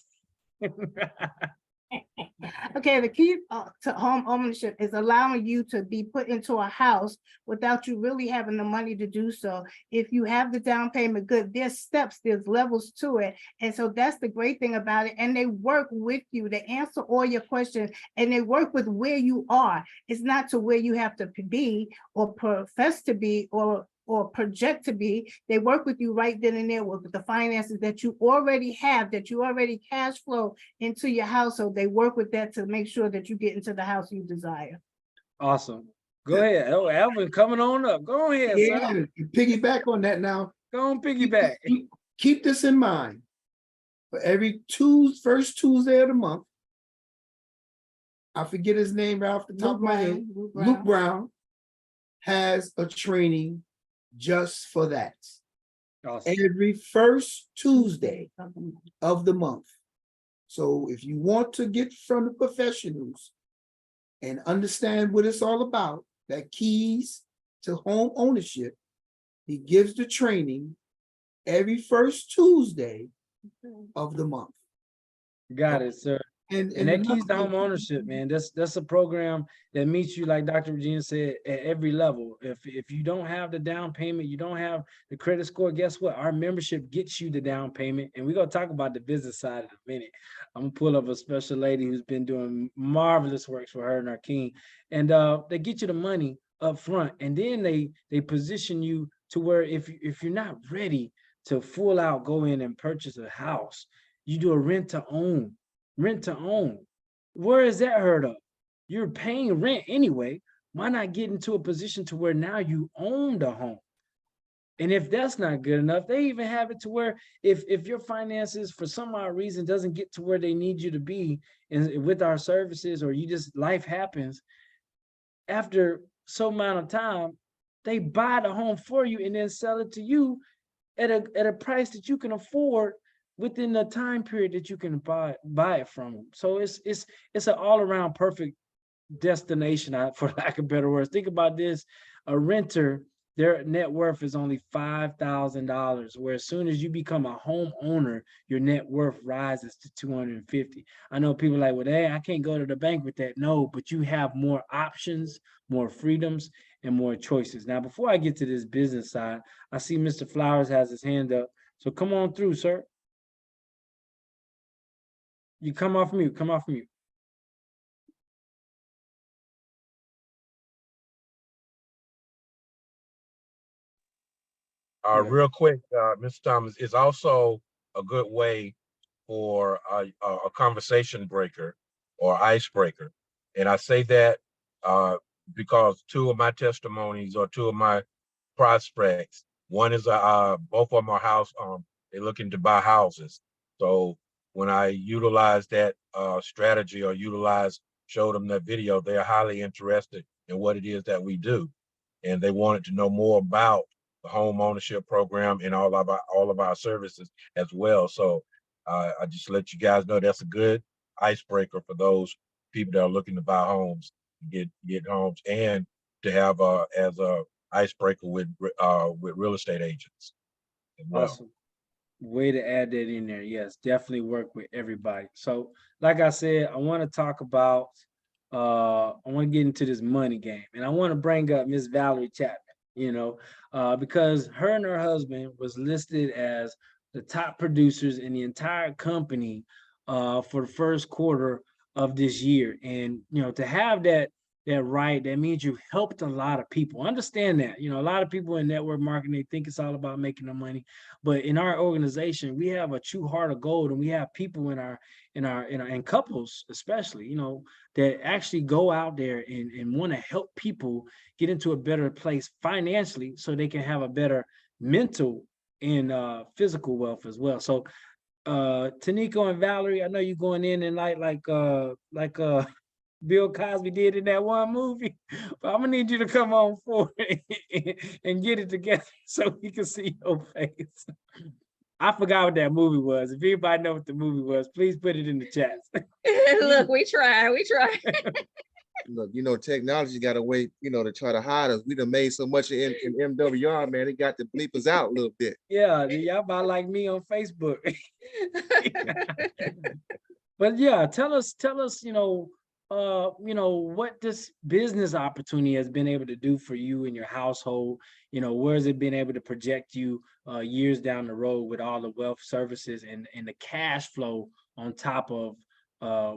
Okay, the key to home ownership is allowing you to be put into a house without you really having the money to do so. If you have the down payment good, there's steps, there's levels to it. And so that's the great thing about it. And they work with you, they answer all your questions, and they work with where you are. It's not to where you have to be or profess to be or project to be. They work with you right then and there with the finances that you already have, that you already cash flow into your household. They work with that to make sure that you get into the house you desire. Awesome. Go ahead. Oh, Alvin coming on up. Go ahead, Yeah, sir. piggyback on that now. Go on piggyback. Keep this in mind. For every first Tuesday of the month, I forget his name right off the top of my head, Luke Brown has a training just for that. Awesome. Every first Tuesday of the month. So if you want to get from the professionals and understand what it's all about, that keys to home ownership, he gives the training every first Tuesday of the month. Got it, sir. And that keys to home ownership, man, that's a program that meets you, like Dr. Regina said, at every level. If you don't have the down payment, you don't have the credit score, guess what? Our membership gets you the down payment. And we're gonna talk about the business side in a minute. I'm gonna pull up a special lady who's been doing marvelous works for her and our king. And they get you the money up front, and then they position you to where if you're not ready to full out go in and purchase a house, you do a rent to own. Rent to own. Where is that heard of? You're paying rent anyway. Why not get into a position to where now you own the home? And if that's not good enough, they even have it to where if your finances for some odd reason doesn't get to where they need you to be and with our services, or you just life happens, after so amount of time, they buy the home for you and then sell it to you at a price that you can afford within the time period that you can buy it from them. So it's an all around perfect destination, for lack of better words. Think about this: a renter, their net worth is only $5,000, where as soon as you become a homeowner, your net worth rises to 250. I know people are like, well, hey, I can't go to the bank with that. No, but you have more options, more freedoms, and more choices. Now, before I get to this business side, I see Mr. Flowers has his hand up. So come on through, sir. You come off mute, come off mute. Yeah. Real quick, Mr. Thomas, is also a good way for a conversation breaker or icebreaker. And I say that because two of my testimonies or two of my prospects, one is both of them are house, they're looking to buy houses. So when I utilize that strategy or show them that video, they're highly interested in what it is that we do. And they wanted to know more about the home ownership program and all of our services as well. So I just let you guys know that's a good icebreaker for those people that are looking to buy homes, get homes, and to have as a icebreaker with real estate agents as well. Awesome. Way to add that in there. Yes, definitely work with everybody. So like I said, I want to talk about I want to get into this money game, and I want to bring up Miss Valerie Chapman, because her and her husband was listed as the top producers in the entire company for the first quarter of this year. And, to have that right, that means you helped a lot of people. Understand that, a lot of people in network marketing, they think it's all about making the money. But in our organization, we have a true heart of gold, and we have people in couples, especially, that actually go out there and want to help people get into a better place financially so they can have a better mental and physical wealth as well. So Taniko and Valerie, I know you going in and like Bill Cosby did in that one movie, but I'm gonna need you to come on forward and get it together so we can see your face. I forgot what that movie was. If anybody know what the movie was, please put it in the chat. Look, we try. Look, technology got a way, to try to hide us. We done made so much in MWR, man. It got to bleep us out a little bit. Yeah, y'all about like me on Facebook. But yeah, tell us, what this business opportunity has been able to do for you and your household. Where has it been able to project you years down the road with all the wealth services and the cash flow on top of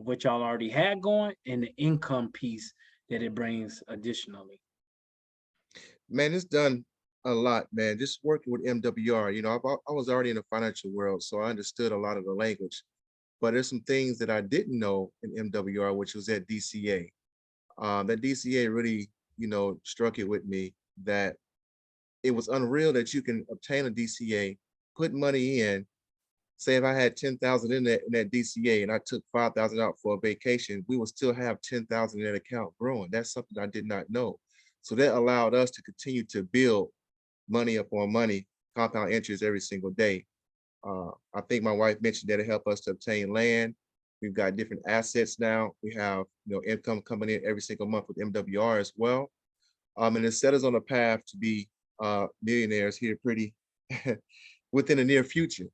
what y'all already had going and the income piece that it brings additionally? Man, it's done a lot, man. Just working with MWR, I was already in the financial world, so I understood a lot of the language. But there's some things that I didn't know in MWR, which was at DCA. That DCA really, struck it with me that it was unreal that you can obtain a DCA, put money in. Say if I had 10,000 in that DCA and I took 5,000 out for a vacation, we would still have 10,000 in that account growing. That's something I did not know. So that allowed us to continue to build money upon money, compound interest every single day. I think my wife mentioned that it helped us to obtain land. We've got different assets now. We have income coming in every single month with MWR as well. And it set us on a path to be millionaires here pretty within the near future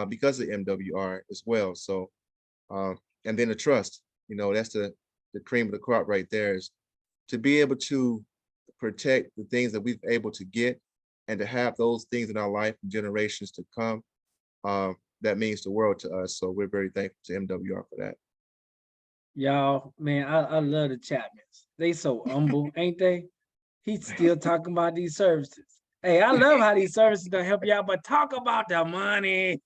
because of MWR as well. So and then the trust, that's the cream of the crop right there, is to be able to protect the things that we've able to get and to have those things in our life and generations to come. That means the world to us. So we're very thankful to MWR for that. Y'all, man, I love the Chapmans. They so humble, ain't they? He's still talking about these services. Hey, I love how these services don't help you out, but talk about the money.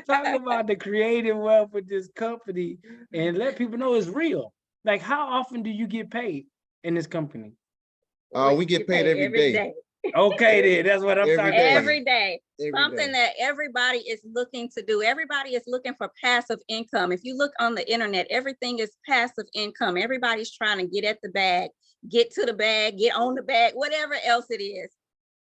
Talk about the creative wealth with this company and let people know it's real. Like, how often do you get paid in this company? We get paid every day. Okay, then that's what I'm talking about. Every day. Something that everybody is looking to do. Everybody is looking for passive income. If you look on the internet, everything is passive income. Everybody's trying to get at the bag, get to the bag, get on the bag, whatever else it is.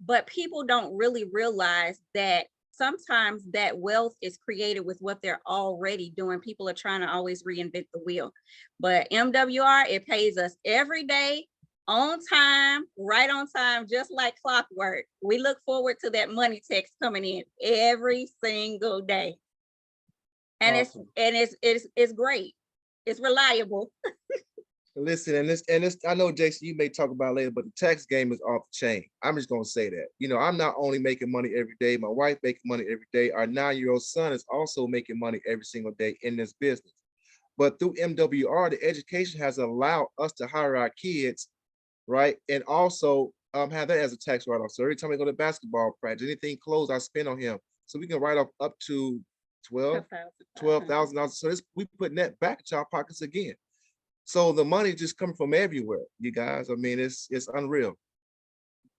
But people don't really realize that sometimes that wealth is created with what they're already doing. People are trying to always reinvent the wheel. But MWR, it pays us every day, on time, right on time, just like clockwork. We look forward to that money text coming in every single day. And awesome. it's great. It's reliable. Listen, and it's I know, Jason, you may talk about it later, but the tax game is off the chain. I'm just gonna say that. I'm not only making money every day, my wife making money every day. Our 9-year-old son is also making money every single day in this business. But through MWR, the education has allowed us to hire our kids, right? And also have that as a tax write-off. So every time we go to basketball practice, anything closed, I spend on him. So we can write off up to $12,000. So we putting that back into our pockets again. So the money just coming from everywhere, you guys. I mean, it's unreal.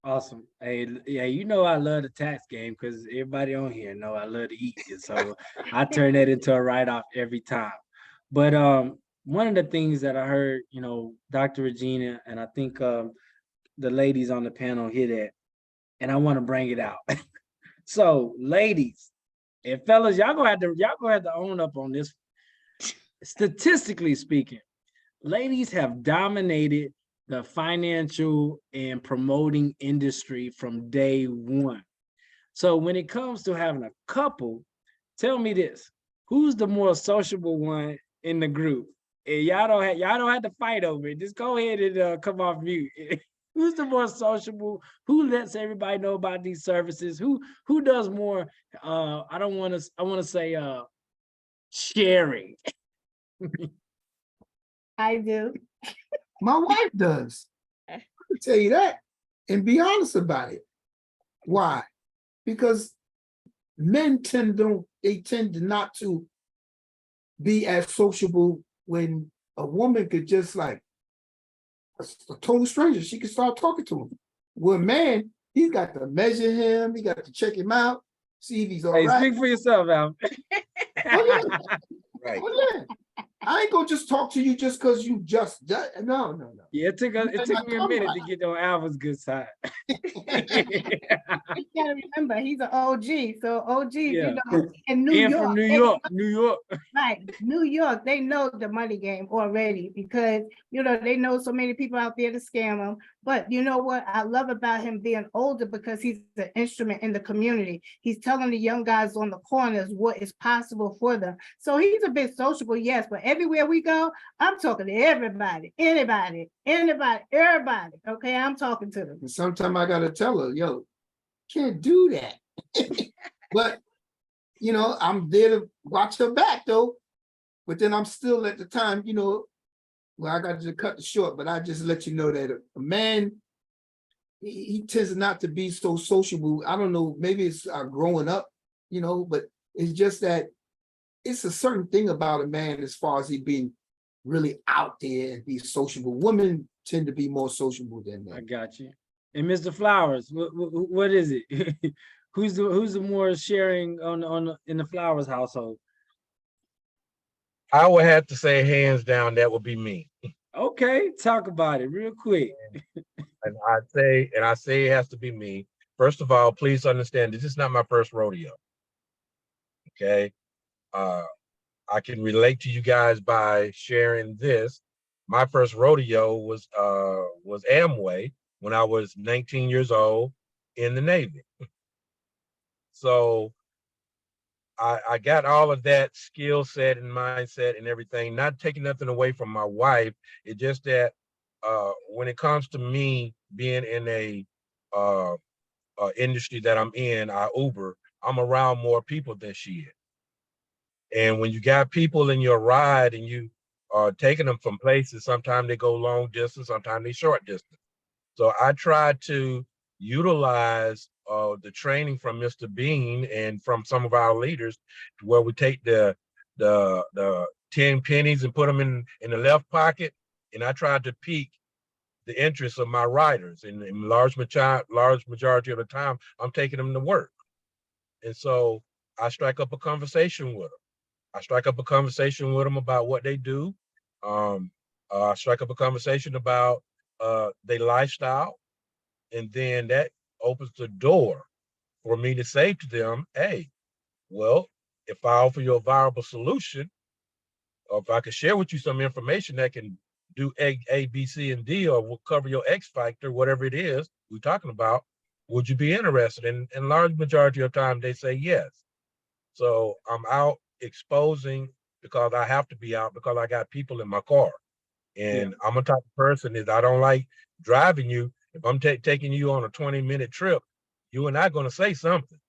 Awesome. Hey, yeah, I love the tax game because everybody on here know I love to eat it. So I turn that into a write-off every time. But one of the things that I heard, Dr. Regina, and I think the ladies on the panel hit at, and I want to bring it out. So, ladies and fellas, y'all gonna have to own up on this. Statistically speaking, ladies have dominated the financial and promoting industry from day one. So when it comes to having a couple, tell me this: who's the more sociable one in the group? And y'all don't have to fight over it. Just go ahead and come off mute. Who's the more sociable? Who lets everybody know about these services? Who does more? I want to say sharing. I do. My wife does. I can tell you that and be honest about it. Why? Because men tend to not to be as sociable when a woman could just like a total stranger, she could start talking to him. Well, man, he's got to measure him, he got to check him out, see if he's all Hey, right. speak for yourself, Al. Oh, yeah. Right. Oh, yeah. I ain't gonna just talk to you just because you just no. Yeah, it took me a come minute right. to get on Alva's good side. You gotta remember, he's an OG. So OG, Yeah. you know, in New And York, from they- New York. right, New York, they know the money game already because, you know, they know so many people out there to scam them. But you know what I love about him being older, because he's an instrument in the community. He's telling the young guys on the corners what is possible for them. So he's a bit sociable, yes, but everywhere we go, I'm talking to everybody, anybody, everybody. Okay, I'm talking to them. And sometimes I gotta tell her, yo, can't do that. But you know, I'm there to watch her back though. But then I'm still at the time, you know, well, I got to cut it short, but I just let you know that a man, he tends not to be so sociable. I don't know, maybe it's growing up, you know, but it's just that it's a certain thing about a man as far as he being really out there and be sociable. Women tend to be more sociable than I men. got you. And Mr. Flowers, what is it? who's the more sharing in the Flowers household? I would have to say hands down, that would be me. Okay, talk about it real quick. And I say it has to be me. First of all, please understand this is not my first rodeo. Okay. I can relate to you guys by sharing this. My first rodeo was Amway when I was 19 years old in the Navy. So I got all of that skill set and mindset and everything, not taking nothing away from my wife. It's just that when it comes to me being in a industry that I'm in, Uber, I'm around more people than she is. And when you got people in your ride and you are taking them from places, sometimes they go long distance, sometimes they short distance. So I try to utilize the training from Mr. Bean and from some of our leaders, where we take the 10 pennies and put them in the left pocket, and I try to pique the interest of my riders. And in large majority of the time, I'm taking them to work, and so I strike up a conversation with them. I strike up a conversation with them about what they do. I strike up a conversation about their lifestyle. And then that opens the door for me to say to them, hey, well, if I offer you a viable solution, or if I can share with you some information that can do A, B, C, and D, or will cover your X factor, whatever it is we're talking about, would you be interested? And in large majority of the time, they say yes. So I'm out exposing because I have to be out because I got people in my car. And I'm a type of person that I don't like driving you. If I'm taking you on a 20-minute trip, you and I going to say something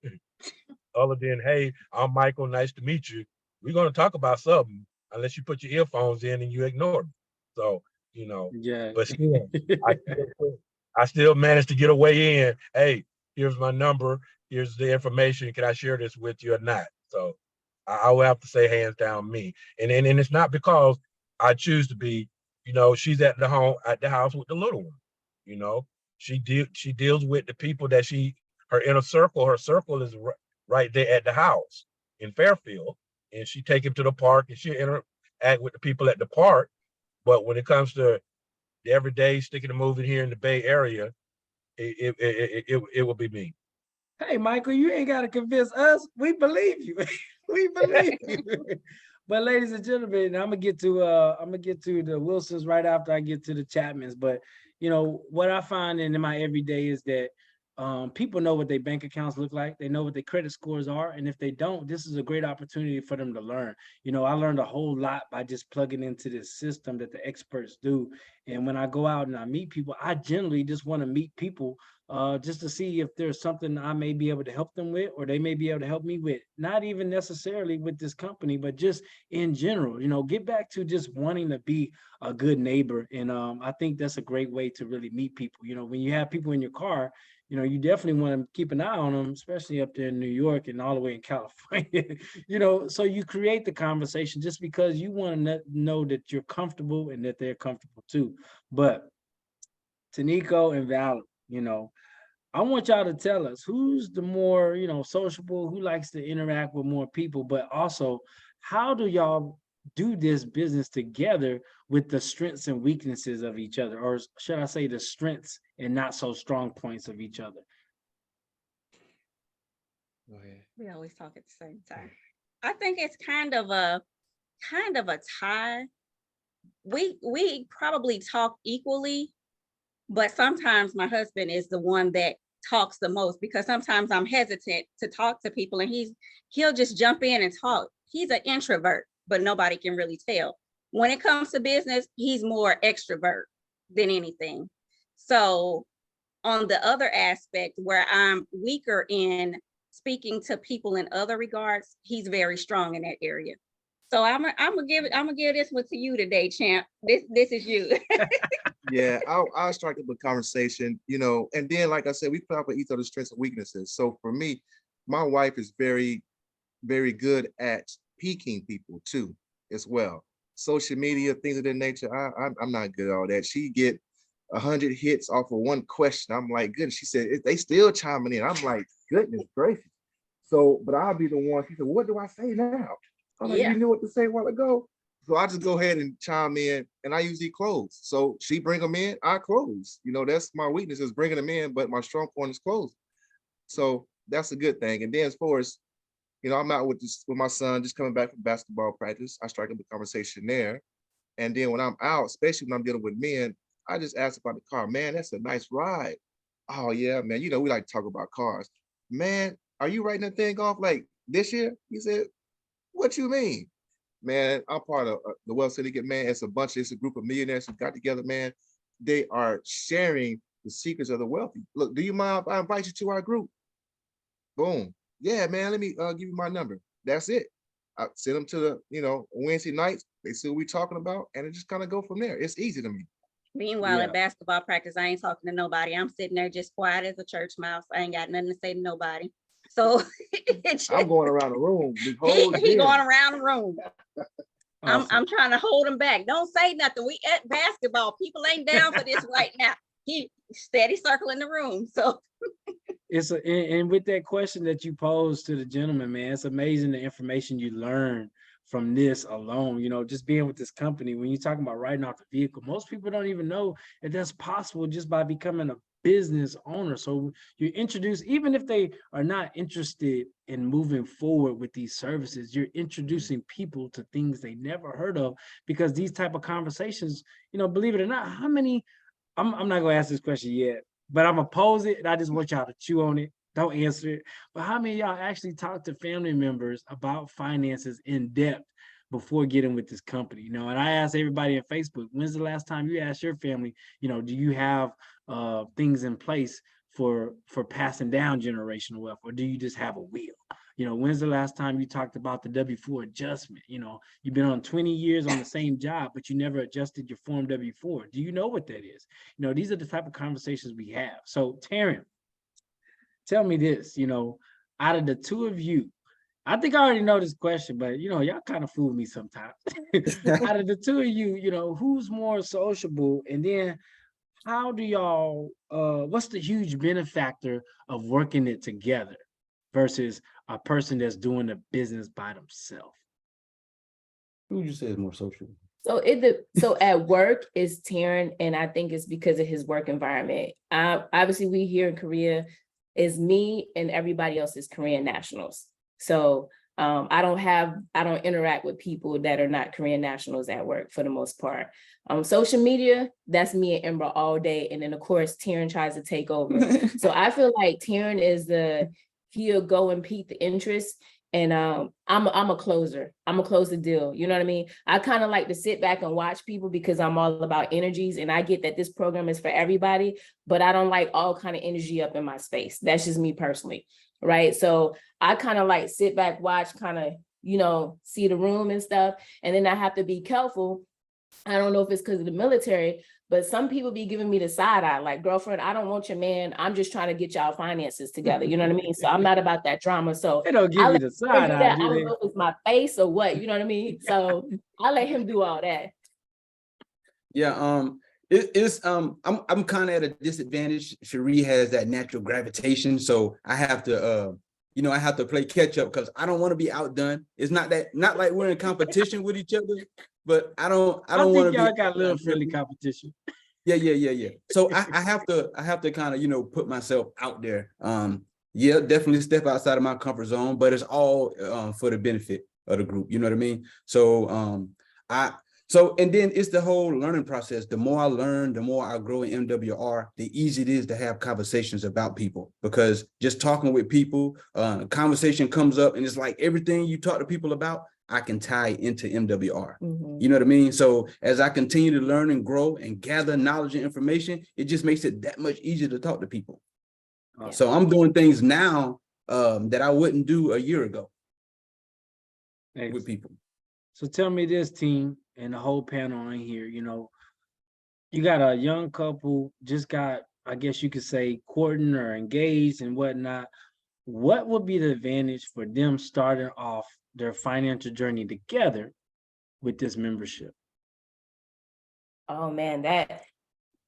other than, hey, I'm Michael, nice to meet you. We're going to talk about something unless you put your earphones in and you ignore me. So, you know, Yeah. but still, I still managed to get a way in. Hey, here's my number. Here's the information. Can I share this with you or not? So I will have to say hands down me. And it's not because I choose to be, you know, she's at the house with the little one. You know, she deals with the people that her inner circle. Her circle is right there at the house in Fairfield, and she take him to the park and she interact with the people at the park. But when it comes to the everyday sticking and moving here in the Bay Area, it will be me. Hey, Michael, you ain't got to convince us. We believe you. We believe you. But ladies and gentlemen, I'm gonna get to the Wilsons right after I get to the Chapmans. But you know what I find in my everyday is that people know what their bank accounts look like. They know what their credit scores are. And if they don't, this is a great opportunity for them to learn. You know, I learned a whole lot by just plugging into this system that the experts do. And when I go out and I meet people, I generally just want to meet people just to see if there's something I may be able to help them with, or they may be able to help me with. Not even necessarily with this company, but just in general, you know, get back to just wanting to be a good neighbor. And I think that's a great way to really meet people. You know, when you have people in your car, you know, you definitely want to keep an eye on them, especially up there in New York and all the way in California, you know, so you create the conversation just because you want to know that you're comfortable and that they're comfortable too. But Taniko and Val, you know, I want y'all to tell us who's the more, you know, sociable, who likes to interact with more people, but also how do y'all do this business together with the strengths and weaknesses of each other, or should I say the strengths and not so strong points of each other? Go ahead. We always talk at the same time. I think it's kind of a tie. We probably talk equally, but sometimes my husband is the one that talks the most, because sometimes I'm hesitant to talk to people and he'll just jump in and talk. He's an introvert, but nobody can really tell. When it comes to business, he's more extrovert than anything. So on the other aspect where I'm weaker in speaking to people in other regards, he's very strong in that area. So I'm gonna give this one to you today, champ. This is you. Yeah, I'll strike up a conversation, you know, and then like I said, we play off of each other's strengths and weaknesses. So for me, my wife is very, very good at piquing people too, as well. Social media, things of that nature. I'm not good at all that. She get 100 hits off of one question. I'm like, goodness. She said they still chiming in. I'm like, goodness gracious. So, but I'll be the one. She said, what do I say now? I'm like, Yeah. you knew what to say a while ago. So I just go ahead and chime in, and I usually close. So she bring them in, I close. You know, that's my weakness, is bringing them in, but my strong point is closing. So that's a good thing. And then as far as, you know, I'm out with my son, just coming back from basketball practice. I strike up a conversation there. And then when I'm out, especially when I'm dealing with men, I just ask about the car. Man, that's a nice ride. Oh yeah, man. You know, we like to talk about cars. Man, are you writing that thing off like this year? He said, what you mean? Man, I'm part of the Wealth Syndicate, man. It's a group of millionaires who got together, man. They are sharing the secrets of the wealthy. Look, do you mind if I invite you to our group? Boom. Yeah, man, let me give you my number. That's it. I send them to the, you know, Wednesday nights. They see what we're talking about, and it just kind of go from there. It's easy to me. Meanwhile, Yeah. at basketball practice, I ain't talking to nobody. I'm sitting there just quiet as a church mouse. I ain't got nothing to say to nobody. So I'm going around the room. The he whole going gym. around the room. Awesome. I'm trying to hold him back. Don't say nothing. We at basketball. People ain't down for this right now. He steady circling the room. So It's and with that question that you posed to the gentleman, man, it's amazing the information you learn from this alone. You know, just being with this company, when you're talking about writing off the vehicle, most people don't even know that that's possible just by becoming a business owner. So you introduce, even if they are not interested in moving forward with these services, you're introducing people to things they never heard of, because these type of conversations, you know, believe it or not, how many, I'm not gonna ask this question yet, but I'm gonna pose it and I just want y'all to chew on it. Don't answer it. But how many of y'all actually talk to family members about finances in depth before getting with this company? You know, and I ask everybody on Facebook, when's the last time you asked your family, you know, do you have things in place for passing down generational wealth, or do you just have a will? You know, when's the last time you talked about the W-4 adjustment? You know, you've been on 20 years on the same job, but you never adjusted your Form W-4. Do you know what that is? You know, these are the type of conversations we have. So, Taryn, tell me this, you know, out of the two of you, I think I already know this question, but, you know, y'all kind of fool me sometimes. Out of the two of you, you know, who's more sociable? And then how do y'all, what's the huge benefactor of working it together versus a person that's doing the business by themselves? Who would you say is more social? So at work is Taryn, and I think it's because of his work environment. Obviously, we here in Korea is me and everybody else is Korean nationals. So I don't interact with people that are not Korean nationals at work for the most part. Social media, that's me and Ember all day. And then of course, Taryn tries to take over. So I feel like Taryn is he'll go and pique the interest. And I'm a closer. I'm a close the deal. You know what I mean? I kind of like to sit back and watch people because I'm all about energies, and I get that this program is for everybody, but I don't like all kind of energy up in my space. That's just me personally, right? So I kind of like sit back, watch, kind of, you know, see the room and stuff. And then I have to be careful. I don't know if it's because of the military, but some people be giving me the side eye, like, girlfriend, I don't want your man. I'm just trying to get y'all finances together. You know what I mean? So I'm not about that drama. So They don't give I you let the him side do eye, that. I do don't they? know if it's my face or what, you know what I mean? So I let him do all that. Yeah, I'm kind of at a disadvantage. Cherie has that natural gravitation, so I have to you know, I have to play catch up because I don't want to be outdone. It's not like we're in competition with each other, but I don't I want think to y'all be got a little friendly competition. Yeah. So I have to kind of, you know, put myself out there. Yeah, definitely step outside of my comfort zone, but it's all for the benefit of the group. You know what I mean? So and then it's the whole learning process. The more I learn, the more I grow in MWR, the easier it is to have conversations about people, because just talking with people, conversation comes up and it's like everything you talk to people about, I can tie into MWR. Mhm. You know what I mean? So as I continue to learn and grow and gather knowledge and information, it just makes it that much easier to talk to people. Yeah. So I'm doing things now that I wouldn't do a year ago with people. So tell me this, team, and the whole panel in here, you know, you got a young couple, just got, I guess you could say, courting or engaged and whatnot. What would be the advantage for them starting off their financial journey together with this membership? Oh man,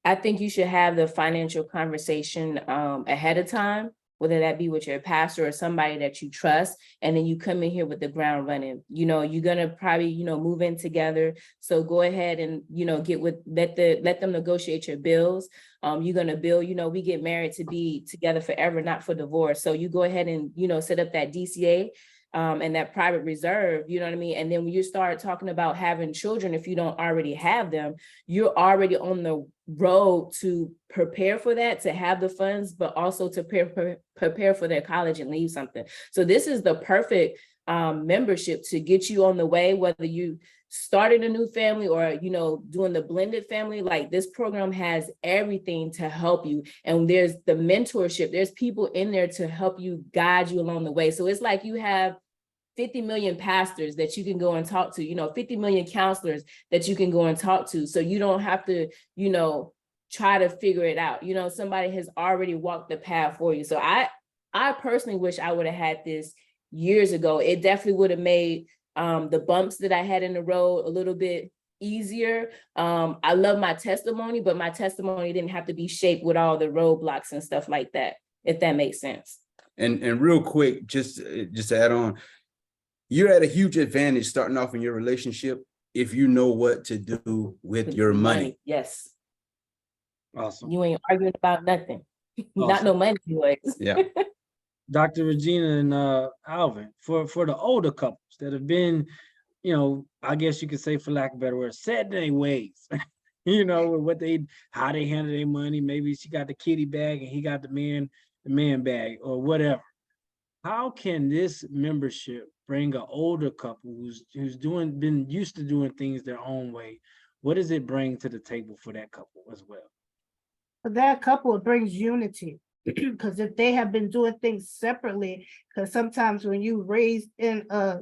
I think you should have the financial conversation ahead of time, whether that be with your pastor or somebody that you trust, and then you come in here with the ground running. You know, you're gonna probably, you know, move in together. So go ahead and, you know, let them negotiate your bills. You're gonna bill, you know, we get married to be together forever, not for divorce. So you go ahead and, you know, set up that DCA. And that private reserve, you know what I mean? And then when you start talking about having children, if you don't already have them, you're already on the road to prepare for that, to have the funds, but also to prepare for their college and leave something. So this is the perfect membership to get you on the way, whether you started a new family or, you know, doing the blended family. Like, this program has everything to help you. And there's the mentorship. There's people in there to help you, guide you along the way. So it's like you have 50 million pastors that you can go and talk to, you know, 50 million counselors that you can go and talk to. So you don't have to, you know, try to figure it out. You know, somebody has already walked the path for you. So I personally wish I would have had this years ago. It definitely would have made the bumps that I had in the road a little bit easier. I love my testimony, but my testimony didn't have to be shaped with all the roadblocks and stuff like that, if that makes sense. And real quick, just to add on, you're at a huge advantage starting off in your relationship if you know what to do with your money. Yes. Awesome. You ain't arguing about nothing. Not Awesome. no money anyways. Yeah. Dr. Regina and Alvin, for the older couples that have been, you know, I guess you could say, for lack of a better word, set in their ways, you know, how they handle their money. Maybe she got the kitty bag and he got the man bag or whatever. How can this membership bring an older couple who's been used to doing things their own way? What does it bring to the table for that couple as well? For that couple, it brings unity. Because if they have been doing things separately, because sometimes when you raised in a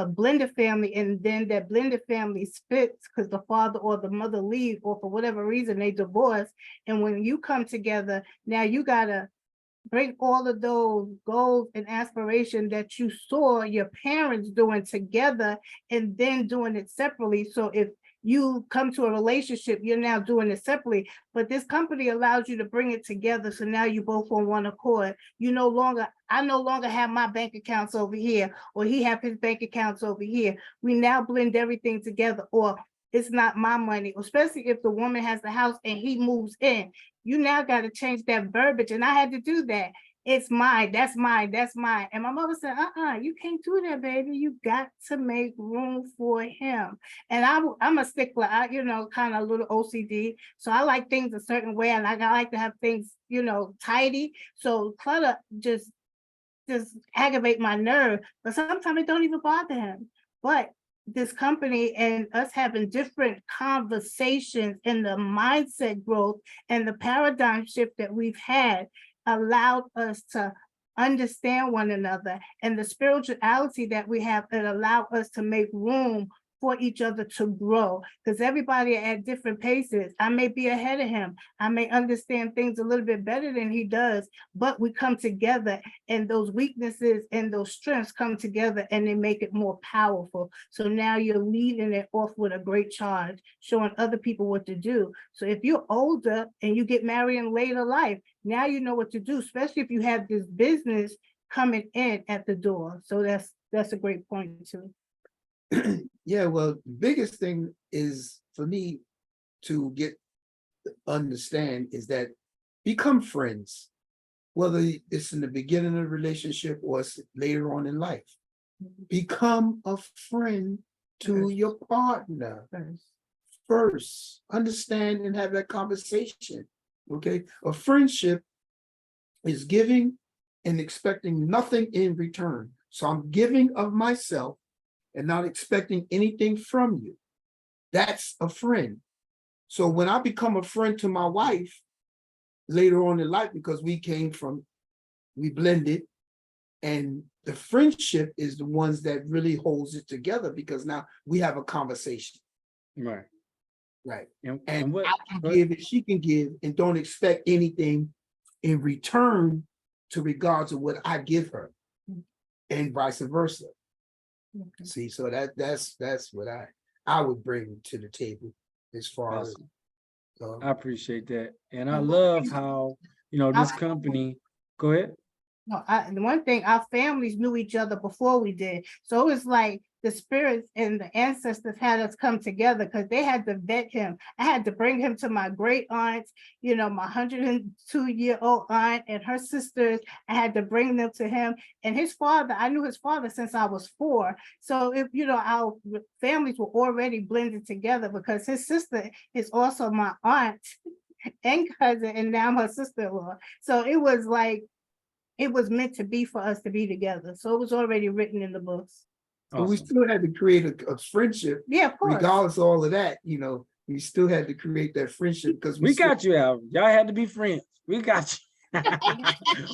blended family and then that blended family splits because the father or the mother leave, or for whatever reason they divorce, and when you come together, now you gotta bring all of those goals and aspirations that you saw your parents doing together and then doing it separately. So if you come to a relationship, you're now doing it separately, but this company allows you to bring it together. So now you both on one accord. I no longer have my bank accounts over here, or he have his bank accounts over here. We now blend everything together. Or it's not my money, especially if the woman has the house and he moves in. You now got to change that verbiage. And I had to do that. it's mine, that's mine, that's mine. And my mother said, you can't do that, baby. You got to make room for him. And I'm a stickler, kind of a little OCD. So I like things a certain way, and I like to have things, tidy. So clutter just aggravate my nerve, but sometimes it don't even bother him. But this company and us having different conversations and the mindset growth and the paradigm shift that we've had allowed us to understand one another, and the spirituality that we have that allowed us to make room for each other to grow, because everybody at different paces. I may be ahead of him. I may understand things a little bit better than he does, but we come together, and those weaknesses and those strengths come together, and they make it more powerful. So now you're leading it off with a great charge, showing other people what to do. So if you're older and you get married in later life, now you know what to do, especially if you have this business coming in at the door. So that's a great point too. Yeah, well, the biggest thing is for me to understand is that become friends, whether it's in the beginning of the relationship or it's later on in life. Become a friend to your partner first. Understand and have that conversation. Okay, a friendship is giving and expecting nothing in return. So I'm giving of myself and not expecting anything from you. That's a friend. So when I become a friend to my wife later on in life, because we blended, and the friendship is the ones that really holds it together, because now we have a conversation. Right. Right. And what I can give and she can give, and don't expect anything in return to regards of what I give her, and vice versa. Okay. See, so that's what I would bring to the table as far as I appreciate that. And I love how, this company, go ahead. No, the one thing, our families knew each other before we did. So it was like the spirits and the ancestors had us come together, because they had to vet him. I had to bring him to my great aunts, my 102-year-old aunt and her sisters. I had to bring them to him. And his father, I knew his father since I was 4. So if, our families were already blended together, because his sister is also my aunt and cousin, and now her sister-in-law. So it was like, it was meant to be for us to be together. So it was already written in the books. But we still had to create a friendship. Yeah, of course. Regardless of all of that, we still had to create that friendship, because we got you, Alvin. Y'all had to be friends. We got you.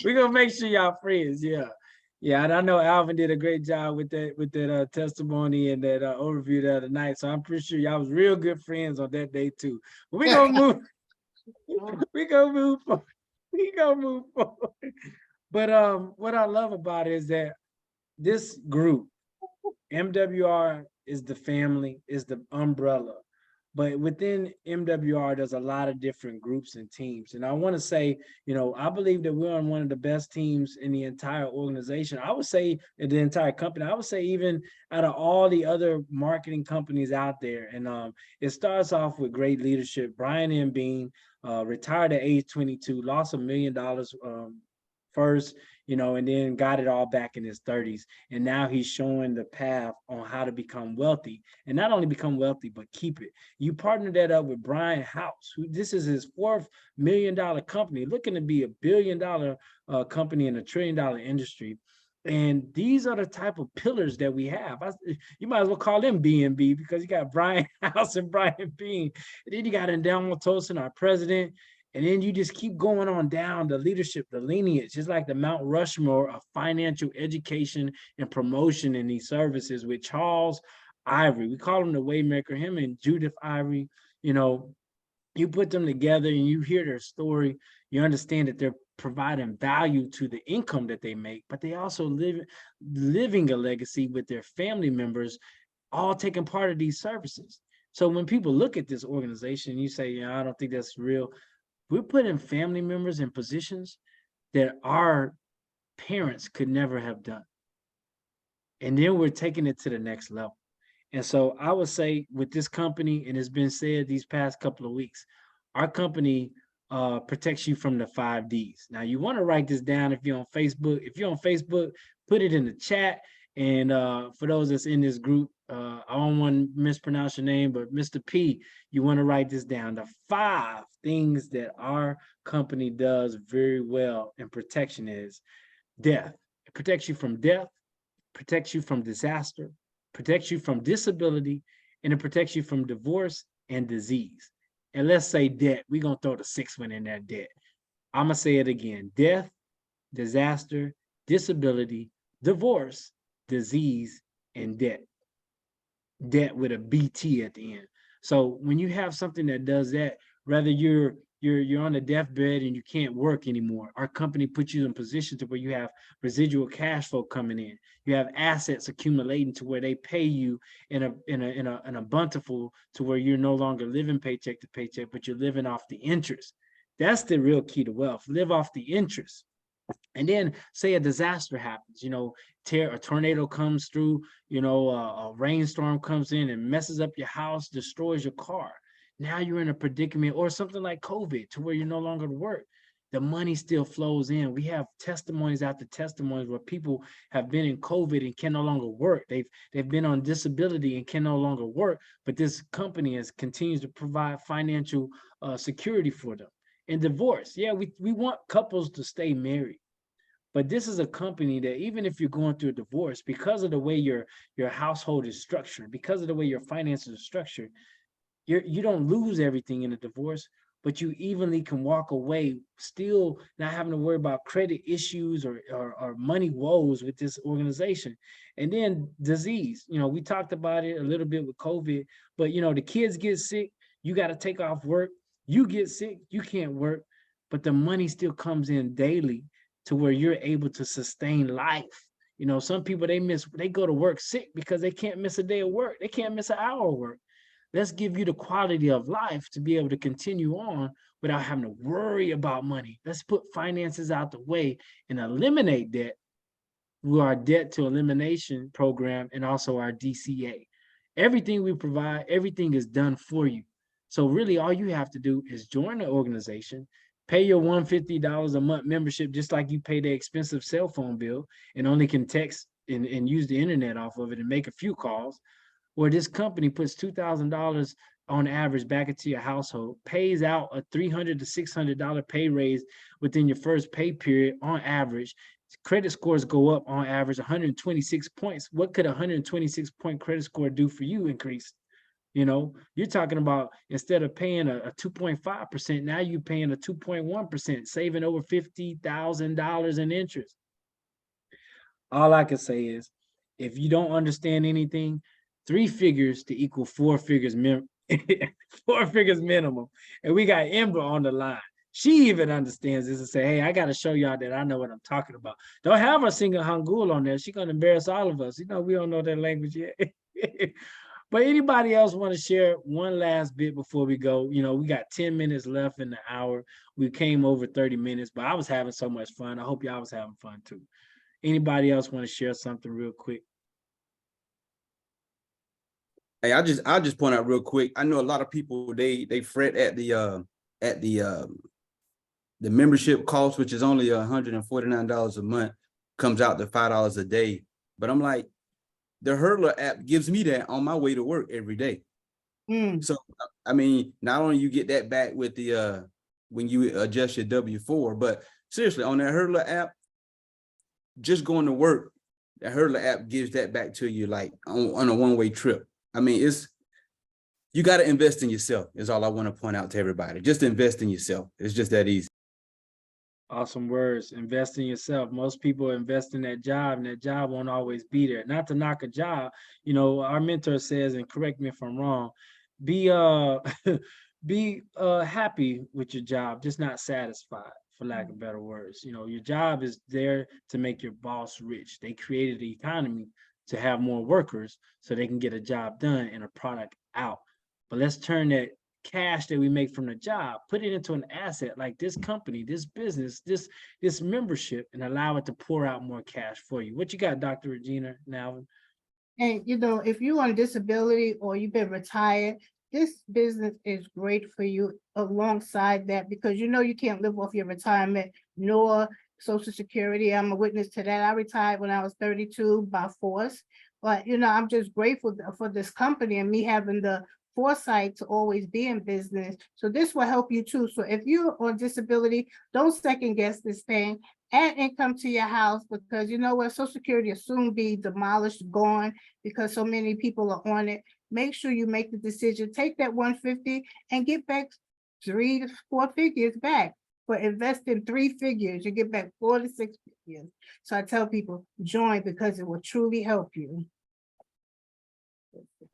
We're gonna make sure y'all friends. Yeah. Yeah, and I know Alvin did a great job with that testimony and that overview the other night. So I'm pretty sure y'all was real good friends on that day too. But we're gonna move. We're gonna move forward. We're gonna move forward. But what I love about it is that this group, MWR, is the family, is the umbrella. But within MWR, there's a lot of different groups and teams. And I want to say, I believe that we're on one of the best teams in the entire organization. I would say in the entire company. I would say even out of all the other marketing companies out there. And it starts off with great leadership. Brian M. Bean retired at age 22, lost $1 million first, and then got it all back in his 30s. And now he's showing the path on how to become wealthy, and not only become wealthy, but keep it. You partner that up with Brian House, who this is his $4 million company, looking to be $1 billion company in a $1 trillion industry. And these are the type of pillars that we have. You might as well call them B&B, because you got Brian House and Brian Bean. And then you got Endel Tosin, our president. And then you just keep going on down the leadership, the lineage, just like the Mount Rushmore of financial education and promotion in these services with Charles Ivory. We call him the Waymaker, him and Judith Ivory. You put them together and you hear their story, you understand that they're providing value to the income that they make, but they also living a legacy with their family members, all taking part of these services. So when people look at this organization, you say, I don't think that's real. We're putting family members in positions that our parents could never have done. And then we're taking it to the next level. And so I would say with this company, and it's been said these past couple of weeks, our company protects you from the 5 Ds. Now you want to write this down if you're on Facebook. If you're on Facebook, put it in the chat. And for those that's in this group, I don't want to mispronounce your name, but Mr. P, you want to write this down. The 5 things that our company does very well in protection is death. It protects you from death, protects you from disaster, protects you from disability, and it protects you from divorce and disease. And let's say debt. We're going to throw the 6th one in there, debt. I'm going to say it again. Death, disaster, disability, divorce, disease, and debt. Debt with a BT at the end. So when you have something that does that, whether you're on a deathbed and you can't work anymore, our company puts you in a position to where you have residual cash flow coming in. You have assets accumulating to where they pay you in a bountiful to where you're no longer living paycheck to paycheck, but you're living off the interest. That's the real key to wealth. Live off the interest. And then say a disaster happens, a tornado comes through, a rainstorm comes in and messes up your house, destroys your car. Now you're in a predicament, or something like COVID to where you're no longer to work. The money still flows in. We have testimonies after testimonies where people have been in COVID and can no longer work. They've been on disability and can no longer work, but this company continues to provide financial security for them. And divorce, yeah, we want couples to stay married. But this is a company that even if you're going through a divorce, because of the way your household is structured, because of the way your finances are structured, you don't lose everything in a divorce, but you evenly can walk away, still not having to worry about credit issues or money woes with this organization. And then disease, we talked about it a little bit with COVID, but the kids get sick, you got to take off work. You get sick, you can't work, but the money still comes in daily to where you're able to sustain life. Some people, they go to work sick because they can't miss a day of work. They can't miss an hour of work. Let's give you the quality of life to be able to continue on without having to worry about money. Let's put finances out the way and eliminate debt through our debt to elimination program and also our DCA. Everything we provide, everything is done for you. So really all you have to do is join the organization, pay your $150 a month membership, just like you pay the expensive cell phone bill and only can text and use the internet off of it and make a few calls. Where this company puts $2,000 on average back into your household, pays out a $300 to $600 pay raise within your first pay period on average. Credit scores go up on average 126 points. What could a 126 point credit score do for you increase? You're talking about instead of paying a 2.5%, now you're paying a 2.1%, saving over $50,000 in interest. All I can say is, if you don't understand anything, 3 figures to equal 4 figures 4 figures minimum. And we got Ember on the line. She even understands this and say, hey, I got to show y'all that I know what I'm talking about. Don't have her singing Hangul on there. She's going to embarrass all of us. We don't know that language yet. But anybody else want to share one last bit before we go? We got 10 minutes left in the hour. We came over 30 minutes, but I was having so much fun. I hope y'all was having fun too. Anybody else want to share something real quick? Hey, I'll just point out real quick. I know a lot of people they fret at the membership cost, which is only $149 a month, comes out to $5 a day. But I'm like, the Hurdler app gives me that on my way to work every day. So I mean, not only you get that back with the when you adjust your W-4, but seriously, on that Hurdler app, just going to work, the Hurdler app gives that back to you like on a one-way trip. I mean, you got to invest in yourself is all I want to point out to everybody. Just invest in yourself. It's just that easy. Awesome words. Invest in yourself. Most people invest in that job and that job won't always be there. Not to knock a job. Our mentor says, and correct me if I'm wrong, be happy with your job, just not satisfied, for lack of better words. Your job is there to make your boss rich. They created the economy to have more workers so they can get a job done and a product out. But let's turn that cash that we make from the job, put it into an asset like this company, this business, this membership, and allow it to pour out more cash for you. What you got, Dr. Regina, Nalvin? And if you're on disability or you've been retired, this business is great for you alongside that, because you know you can't live off your retirement nor Social Security. I'm a witness to that. I retired when I was 32 by force. But you know, I'm just grateful for this company and me having the foresight to always be in business. So this will help you too. So if you're on disability, don't second guess this thing. Add income to your house, because you know what, Social Security will soon be demolished, gone, because so many people are on it. Make sure you make the decision, take that 150 and get back 3 to 4 figures back. For invest in 3 figures, you get back 4 to 6 figures. So I tell people, join, because it will truly help you.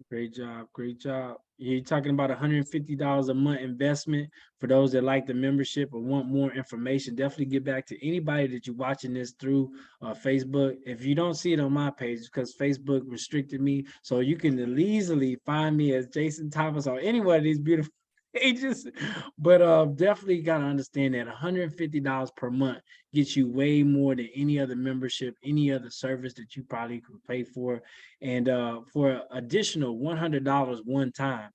Great job, great job. You're talking about $150 a month investment for those that like the membership or want more information. Definitely get back to anybody that you're watching this through Facebook. If you don't see it on my page, because Facebook restricted me, so you can easily find me as Jason Thomas or any one of these beautiful pages. But definitely got to understand that $150 per month gets you way more than any other membership, any other service that you probably could pay for. And for additional $100 one time,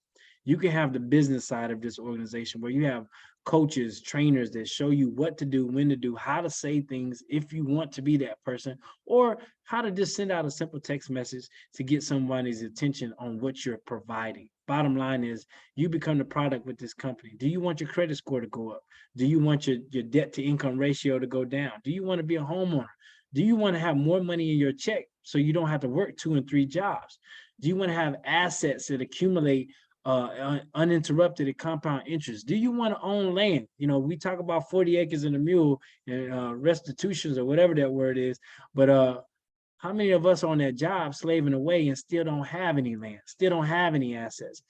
you can have the business side of this organization where you have coaches, trainers that show you what to do, when to do, how to say things if you want to be that person, or how to just send out a simple text message to get somebody's attention on what you're providing. Bottom line is, you become the product with this company. Do you want your credit score to go up? Do you want your debt to income ratio to go down? Do you want to be a homeowner? Do you want to have more money in your check so you don't have to work 2 and 3 jobs? Do you want to have assets that accumulate uninterrupted at compound interest? Do you want to own land? You know, we talk about 40 acres and a mule and restitutions or whatever that word is, but how many of us on that job slaving away and still don't have any land, still don't have any assets?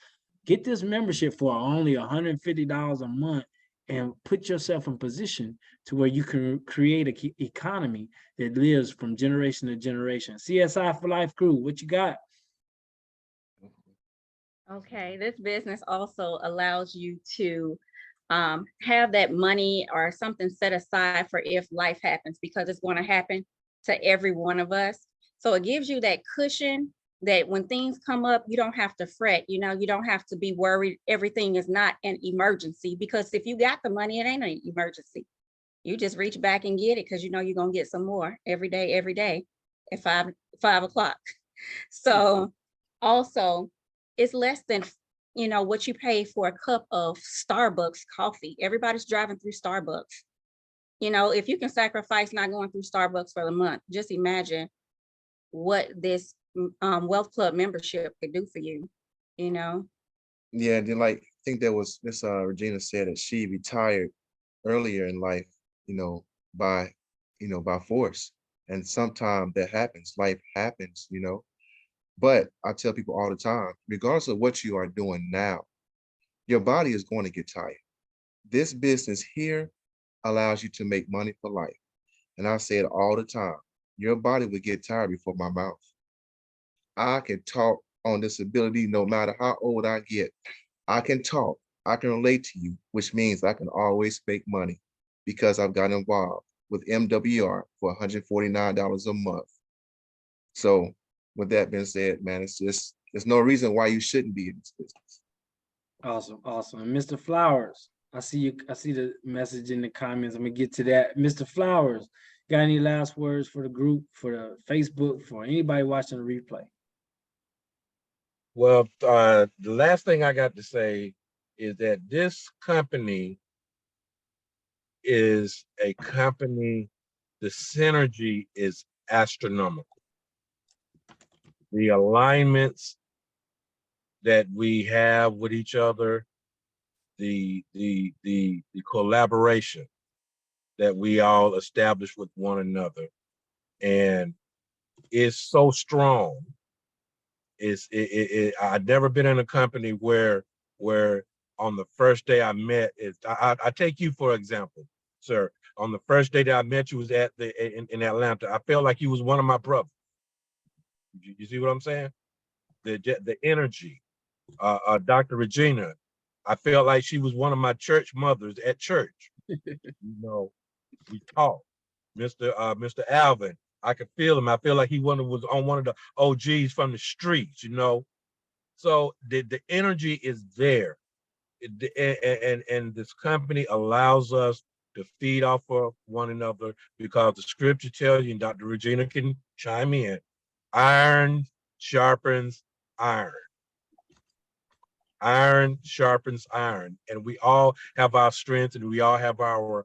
Get this membership for only $150 a month and put yourself in position to where you can create an economy that lives from generation to generation. CSI for Life crew, what you got? Okay, this business also allows you to have that money or something set aside for if life happens, because it's going to happen to every one of us. So it gives you that cushion that when things come up, you don't have to fret. You know, you don't have to be worried. Everything is not an emergency, because if you got the money, it ain't an emergency. You just reach back and get it, because you know you're gonna get some more every day at 5 o'clock. So also, it's less than, you know, what you pay for a cup of Starbucks coffee. Everybody's driving through Starbucks. You know, if you can sacrifice not going through Starbucks for the month, just imagine what this Wealth Club membership could do for you, you know? Yeah, and then like I think there was Miss Regina said that she retired earlier in life, you know, by by force. And sometimes that happens, life happens, you know. But I tell people all the time, regardless of what you are doing now, your body is going to get tired. This business here allows you to make money for life. And I say it all the time, your body will get tired before my mouth. I can talk on disability no matter how old I get. I can talk, I can relate to you, which means I can always make money because I've got involved with MWR for $149 a month. So with that being said, man, it's just, there's no reason why you shouldn't be in this business. Awesome, awesome. And Mr. Flowers, I see you. I see the message in the comments. I'm gonna get to that. Mr. Flowers, got any last words for the group, for the Facebook, for anybody watching the replay? Well, the last thing I got to say is that this company is a company, the synergy is astronomical. The alignments that we have with each other, the collaboration that we all establish with one another, and it's so strong. I've never been in a company where on the first day I met, I take you for example, sir. On the first day that I met you was in Atlanta. I felt like you was one of my brothers. You see what I'm saying? The energy. Dr. Regina, I felt like she was one of my church mothers at church. You know, we talked. Mr. Alvin, I could feel him. I feel like he was on one of the OGs from the streets, you know. So the energy is there. And this company allows us to feed off of one another because the scripture tells you, and Dr. Regina can chime in, iron sharpens iron. Iron sharpens iron, and we all have our strengths and we all have our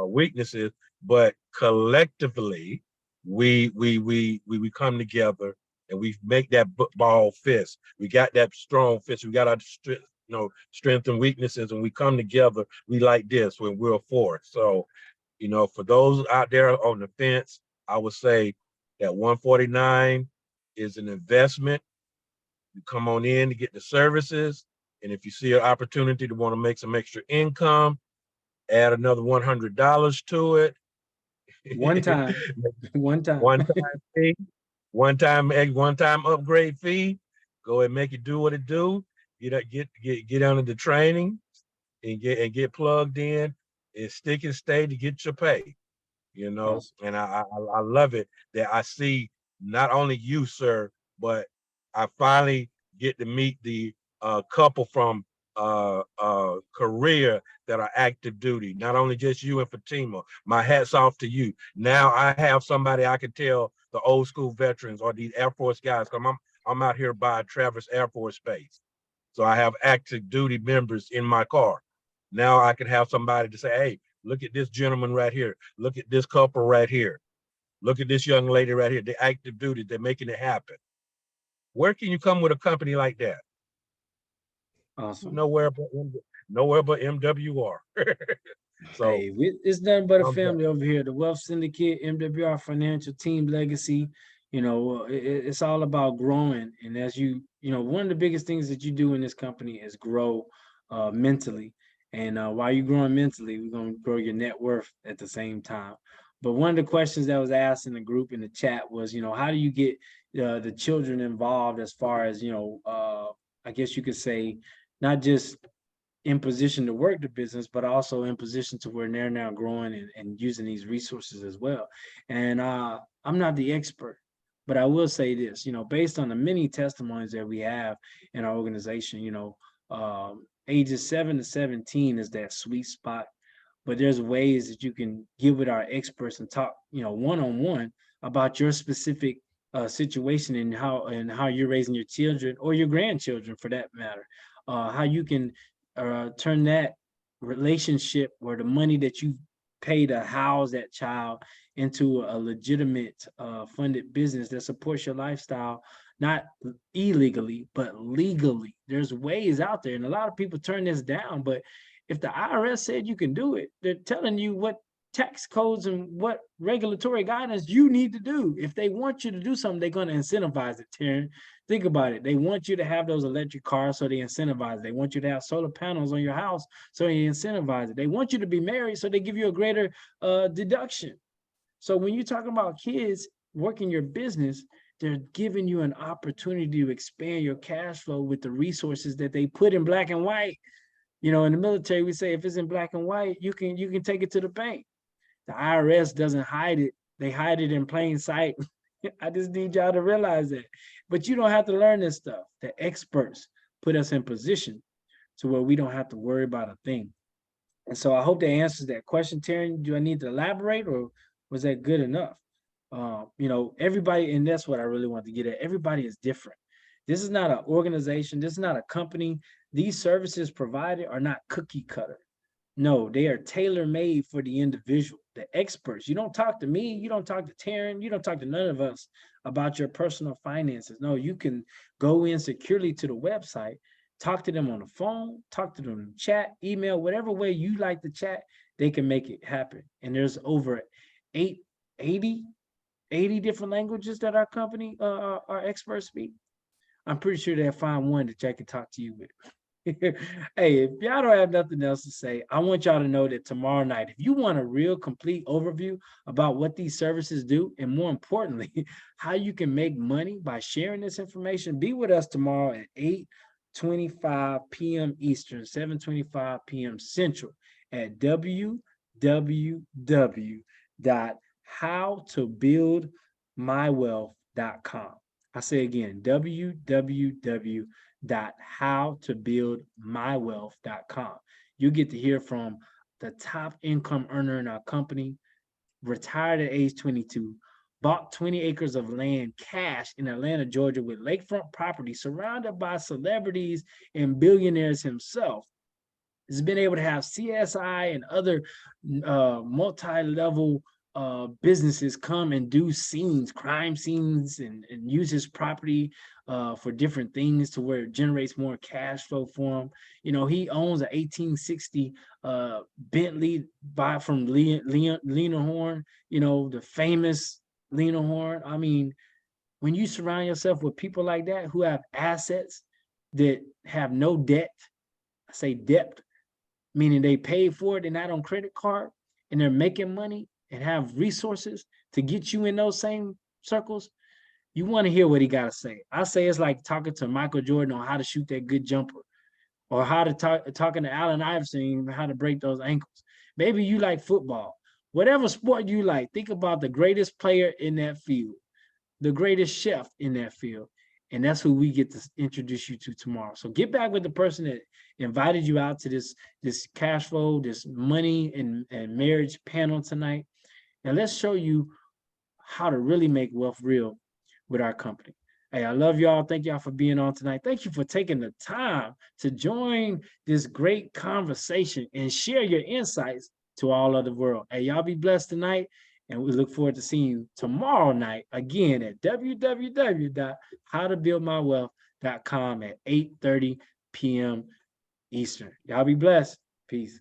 weaknesses, but collectively we come together and we make that ball fist. We got that strong fist. We got our strength and weaknesses, and we come together. We like this when we're a force. So, for those out there on the fence, I would say that 149 is an investment. You come on in to get the services, and if you see an opportunity to want to make some extra income, add another $100 to it. One time, one time. One time fee, one time upgrade fee. Go ahead and make it do what it do. Get under the training and get plugged in and stick and stay to get your pay. Awesome. And I love it that I see not only you, sir, but I finally get to meet the couple from Korea that are active duty. Not only just you and Fatima. My hat's off to you. Now I have somebody I can tell the old school veterans or these Air Force guys. I'm out here by Travis Air Force Base, so I have active duty members in my car. Now I can have somebody to say, "Hey, look at this gentleman right here. Look at this couple right here. Look at this young lady right here. They're active duty. They're making it happen." Where can you come with a company like that? Awesome. Nowhere but MWR. So hey, it's nothing but a family over here. The Wealth Syndicate, MWR Financial Team Legacy. It's all about growing. And as one of the biggest things that you do in this company is grow mentally. And while you're growing mentally, we're going to grow your net worth at the same time. But one of the questions that was asked in the group in the chat was, how do you get the children involved as far as, I guess you could say, not just in position to work the business, but also in position to where they're now growing and using these resources as well. And I'm not the expert, but I will say this, based on the many testimonies that we have in our organization, ages 7 to 17 is that sweet spot. But there's ways that you can get with our experts and talk, one-on-one about your specific situation and how you're raising your children or your grandchildren for that matter. How you can turn that relationship or the money that you pay to house that child into a legitimate funded business that supports your lifestyle, not illegally, but legally. There's ways out there, and a lot of people turn this down, but if the IRS said you can do it, they're telling you what tax codes and what regulatory guidance you need to do. If they want you to do something, they're going to incentivize it, Taryn. Think about it. They want you to have those electric cars, so they incentivize it. They want you to have solar panels on your house, so they incentivize it. They want you to be married, so they give you a greater deduction. So when you're talking about kids working your business, they're giving you an opportunity to expand your cash flow with the resources that they put in black and white. In the military, we say if it's in black and white, you can take it to the bank. The IRS doesn't hide it. They hide it in plain sight. I just need y'all to realize that. But you don't have to learn this stuff. The experts put us in position to where we don't have to worry about a thing. And so I hope that answers that question, Taryn. Do I need to elaborate, or was that good enough? Everybody, and that's what I really want to get at. Everybody is different. This is not an organization. This is not a company. These services provided are not cookie cutter. No, they are tailor-made for the individual, the experts. You don't talk to me. You don't talk to Taryn. You don't talk to none of us about your personal finances. No, you can go in securely to the website, talk to them on the phone, talk to them in chat, email, whatever way you like to chat, they can make it happen. And there's over 80 different languages that our company, our experts speak. I'm pretty sure they'll find one that y'all can talk to you with. Hey, if y'all don't have nothing else to say, I want y'all to know that tomorrow night, if you want a real complete overview about what these services do, and more importantly, how you can make money by sharing this information, be with us tomorrow at 8:25 p.m. Eastern, 7:25 p.m. Central at www.howtobuildmywealth.com. I say again, www.howtobuildmywealth.com. You get to hear from the top income earner in our company, retired at age 22, bought 20 acres of land cash in Atlanta, Georgia, with lakefront property surrounded by celebrities and billionaires himself. Has been able to have CSI and other multi-level businesses come and do scenes, crime scenes, and use his property for different things to where it generates more cash flow for him. You know, he owns an 1860 Bentley from Lena Horne, you know, the famous Lena Horne. I mean, when you surround yourself with people like that who have assets that have no debt, I say debt, meaning they paid for it, they're not on credit card, and they're making money and have resources to get you in those same circles, you want to hear what he got to say. I say it's like talking to Michael Jordan on how to shoot that good jumper, or how to talking to Allen Iverson how to break those ankles. Maybe you like football. Whatever sport you like, think about the greatest player in that field, the greatest chef in that field. And that's who we get to introduce you to tomorrow. So get back with the person that invited you out to this cash flow, this money and marriage panel tonight. And let's show you how to really make wealth real with our company. Hey, I love y'all. Thank y'all for being on tonight. Thank you for taking the time to join this great conversation and share your insights to all of the world. Hey, y'all be blessed tonight. And we look forward to seeing you tomorrow night again at www.howtobuildmywealth.com at 8:30 p.m. Eastern. Y'all be blessed. Peace.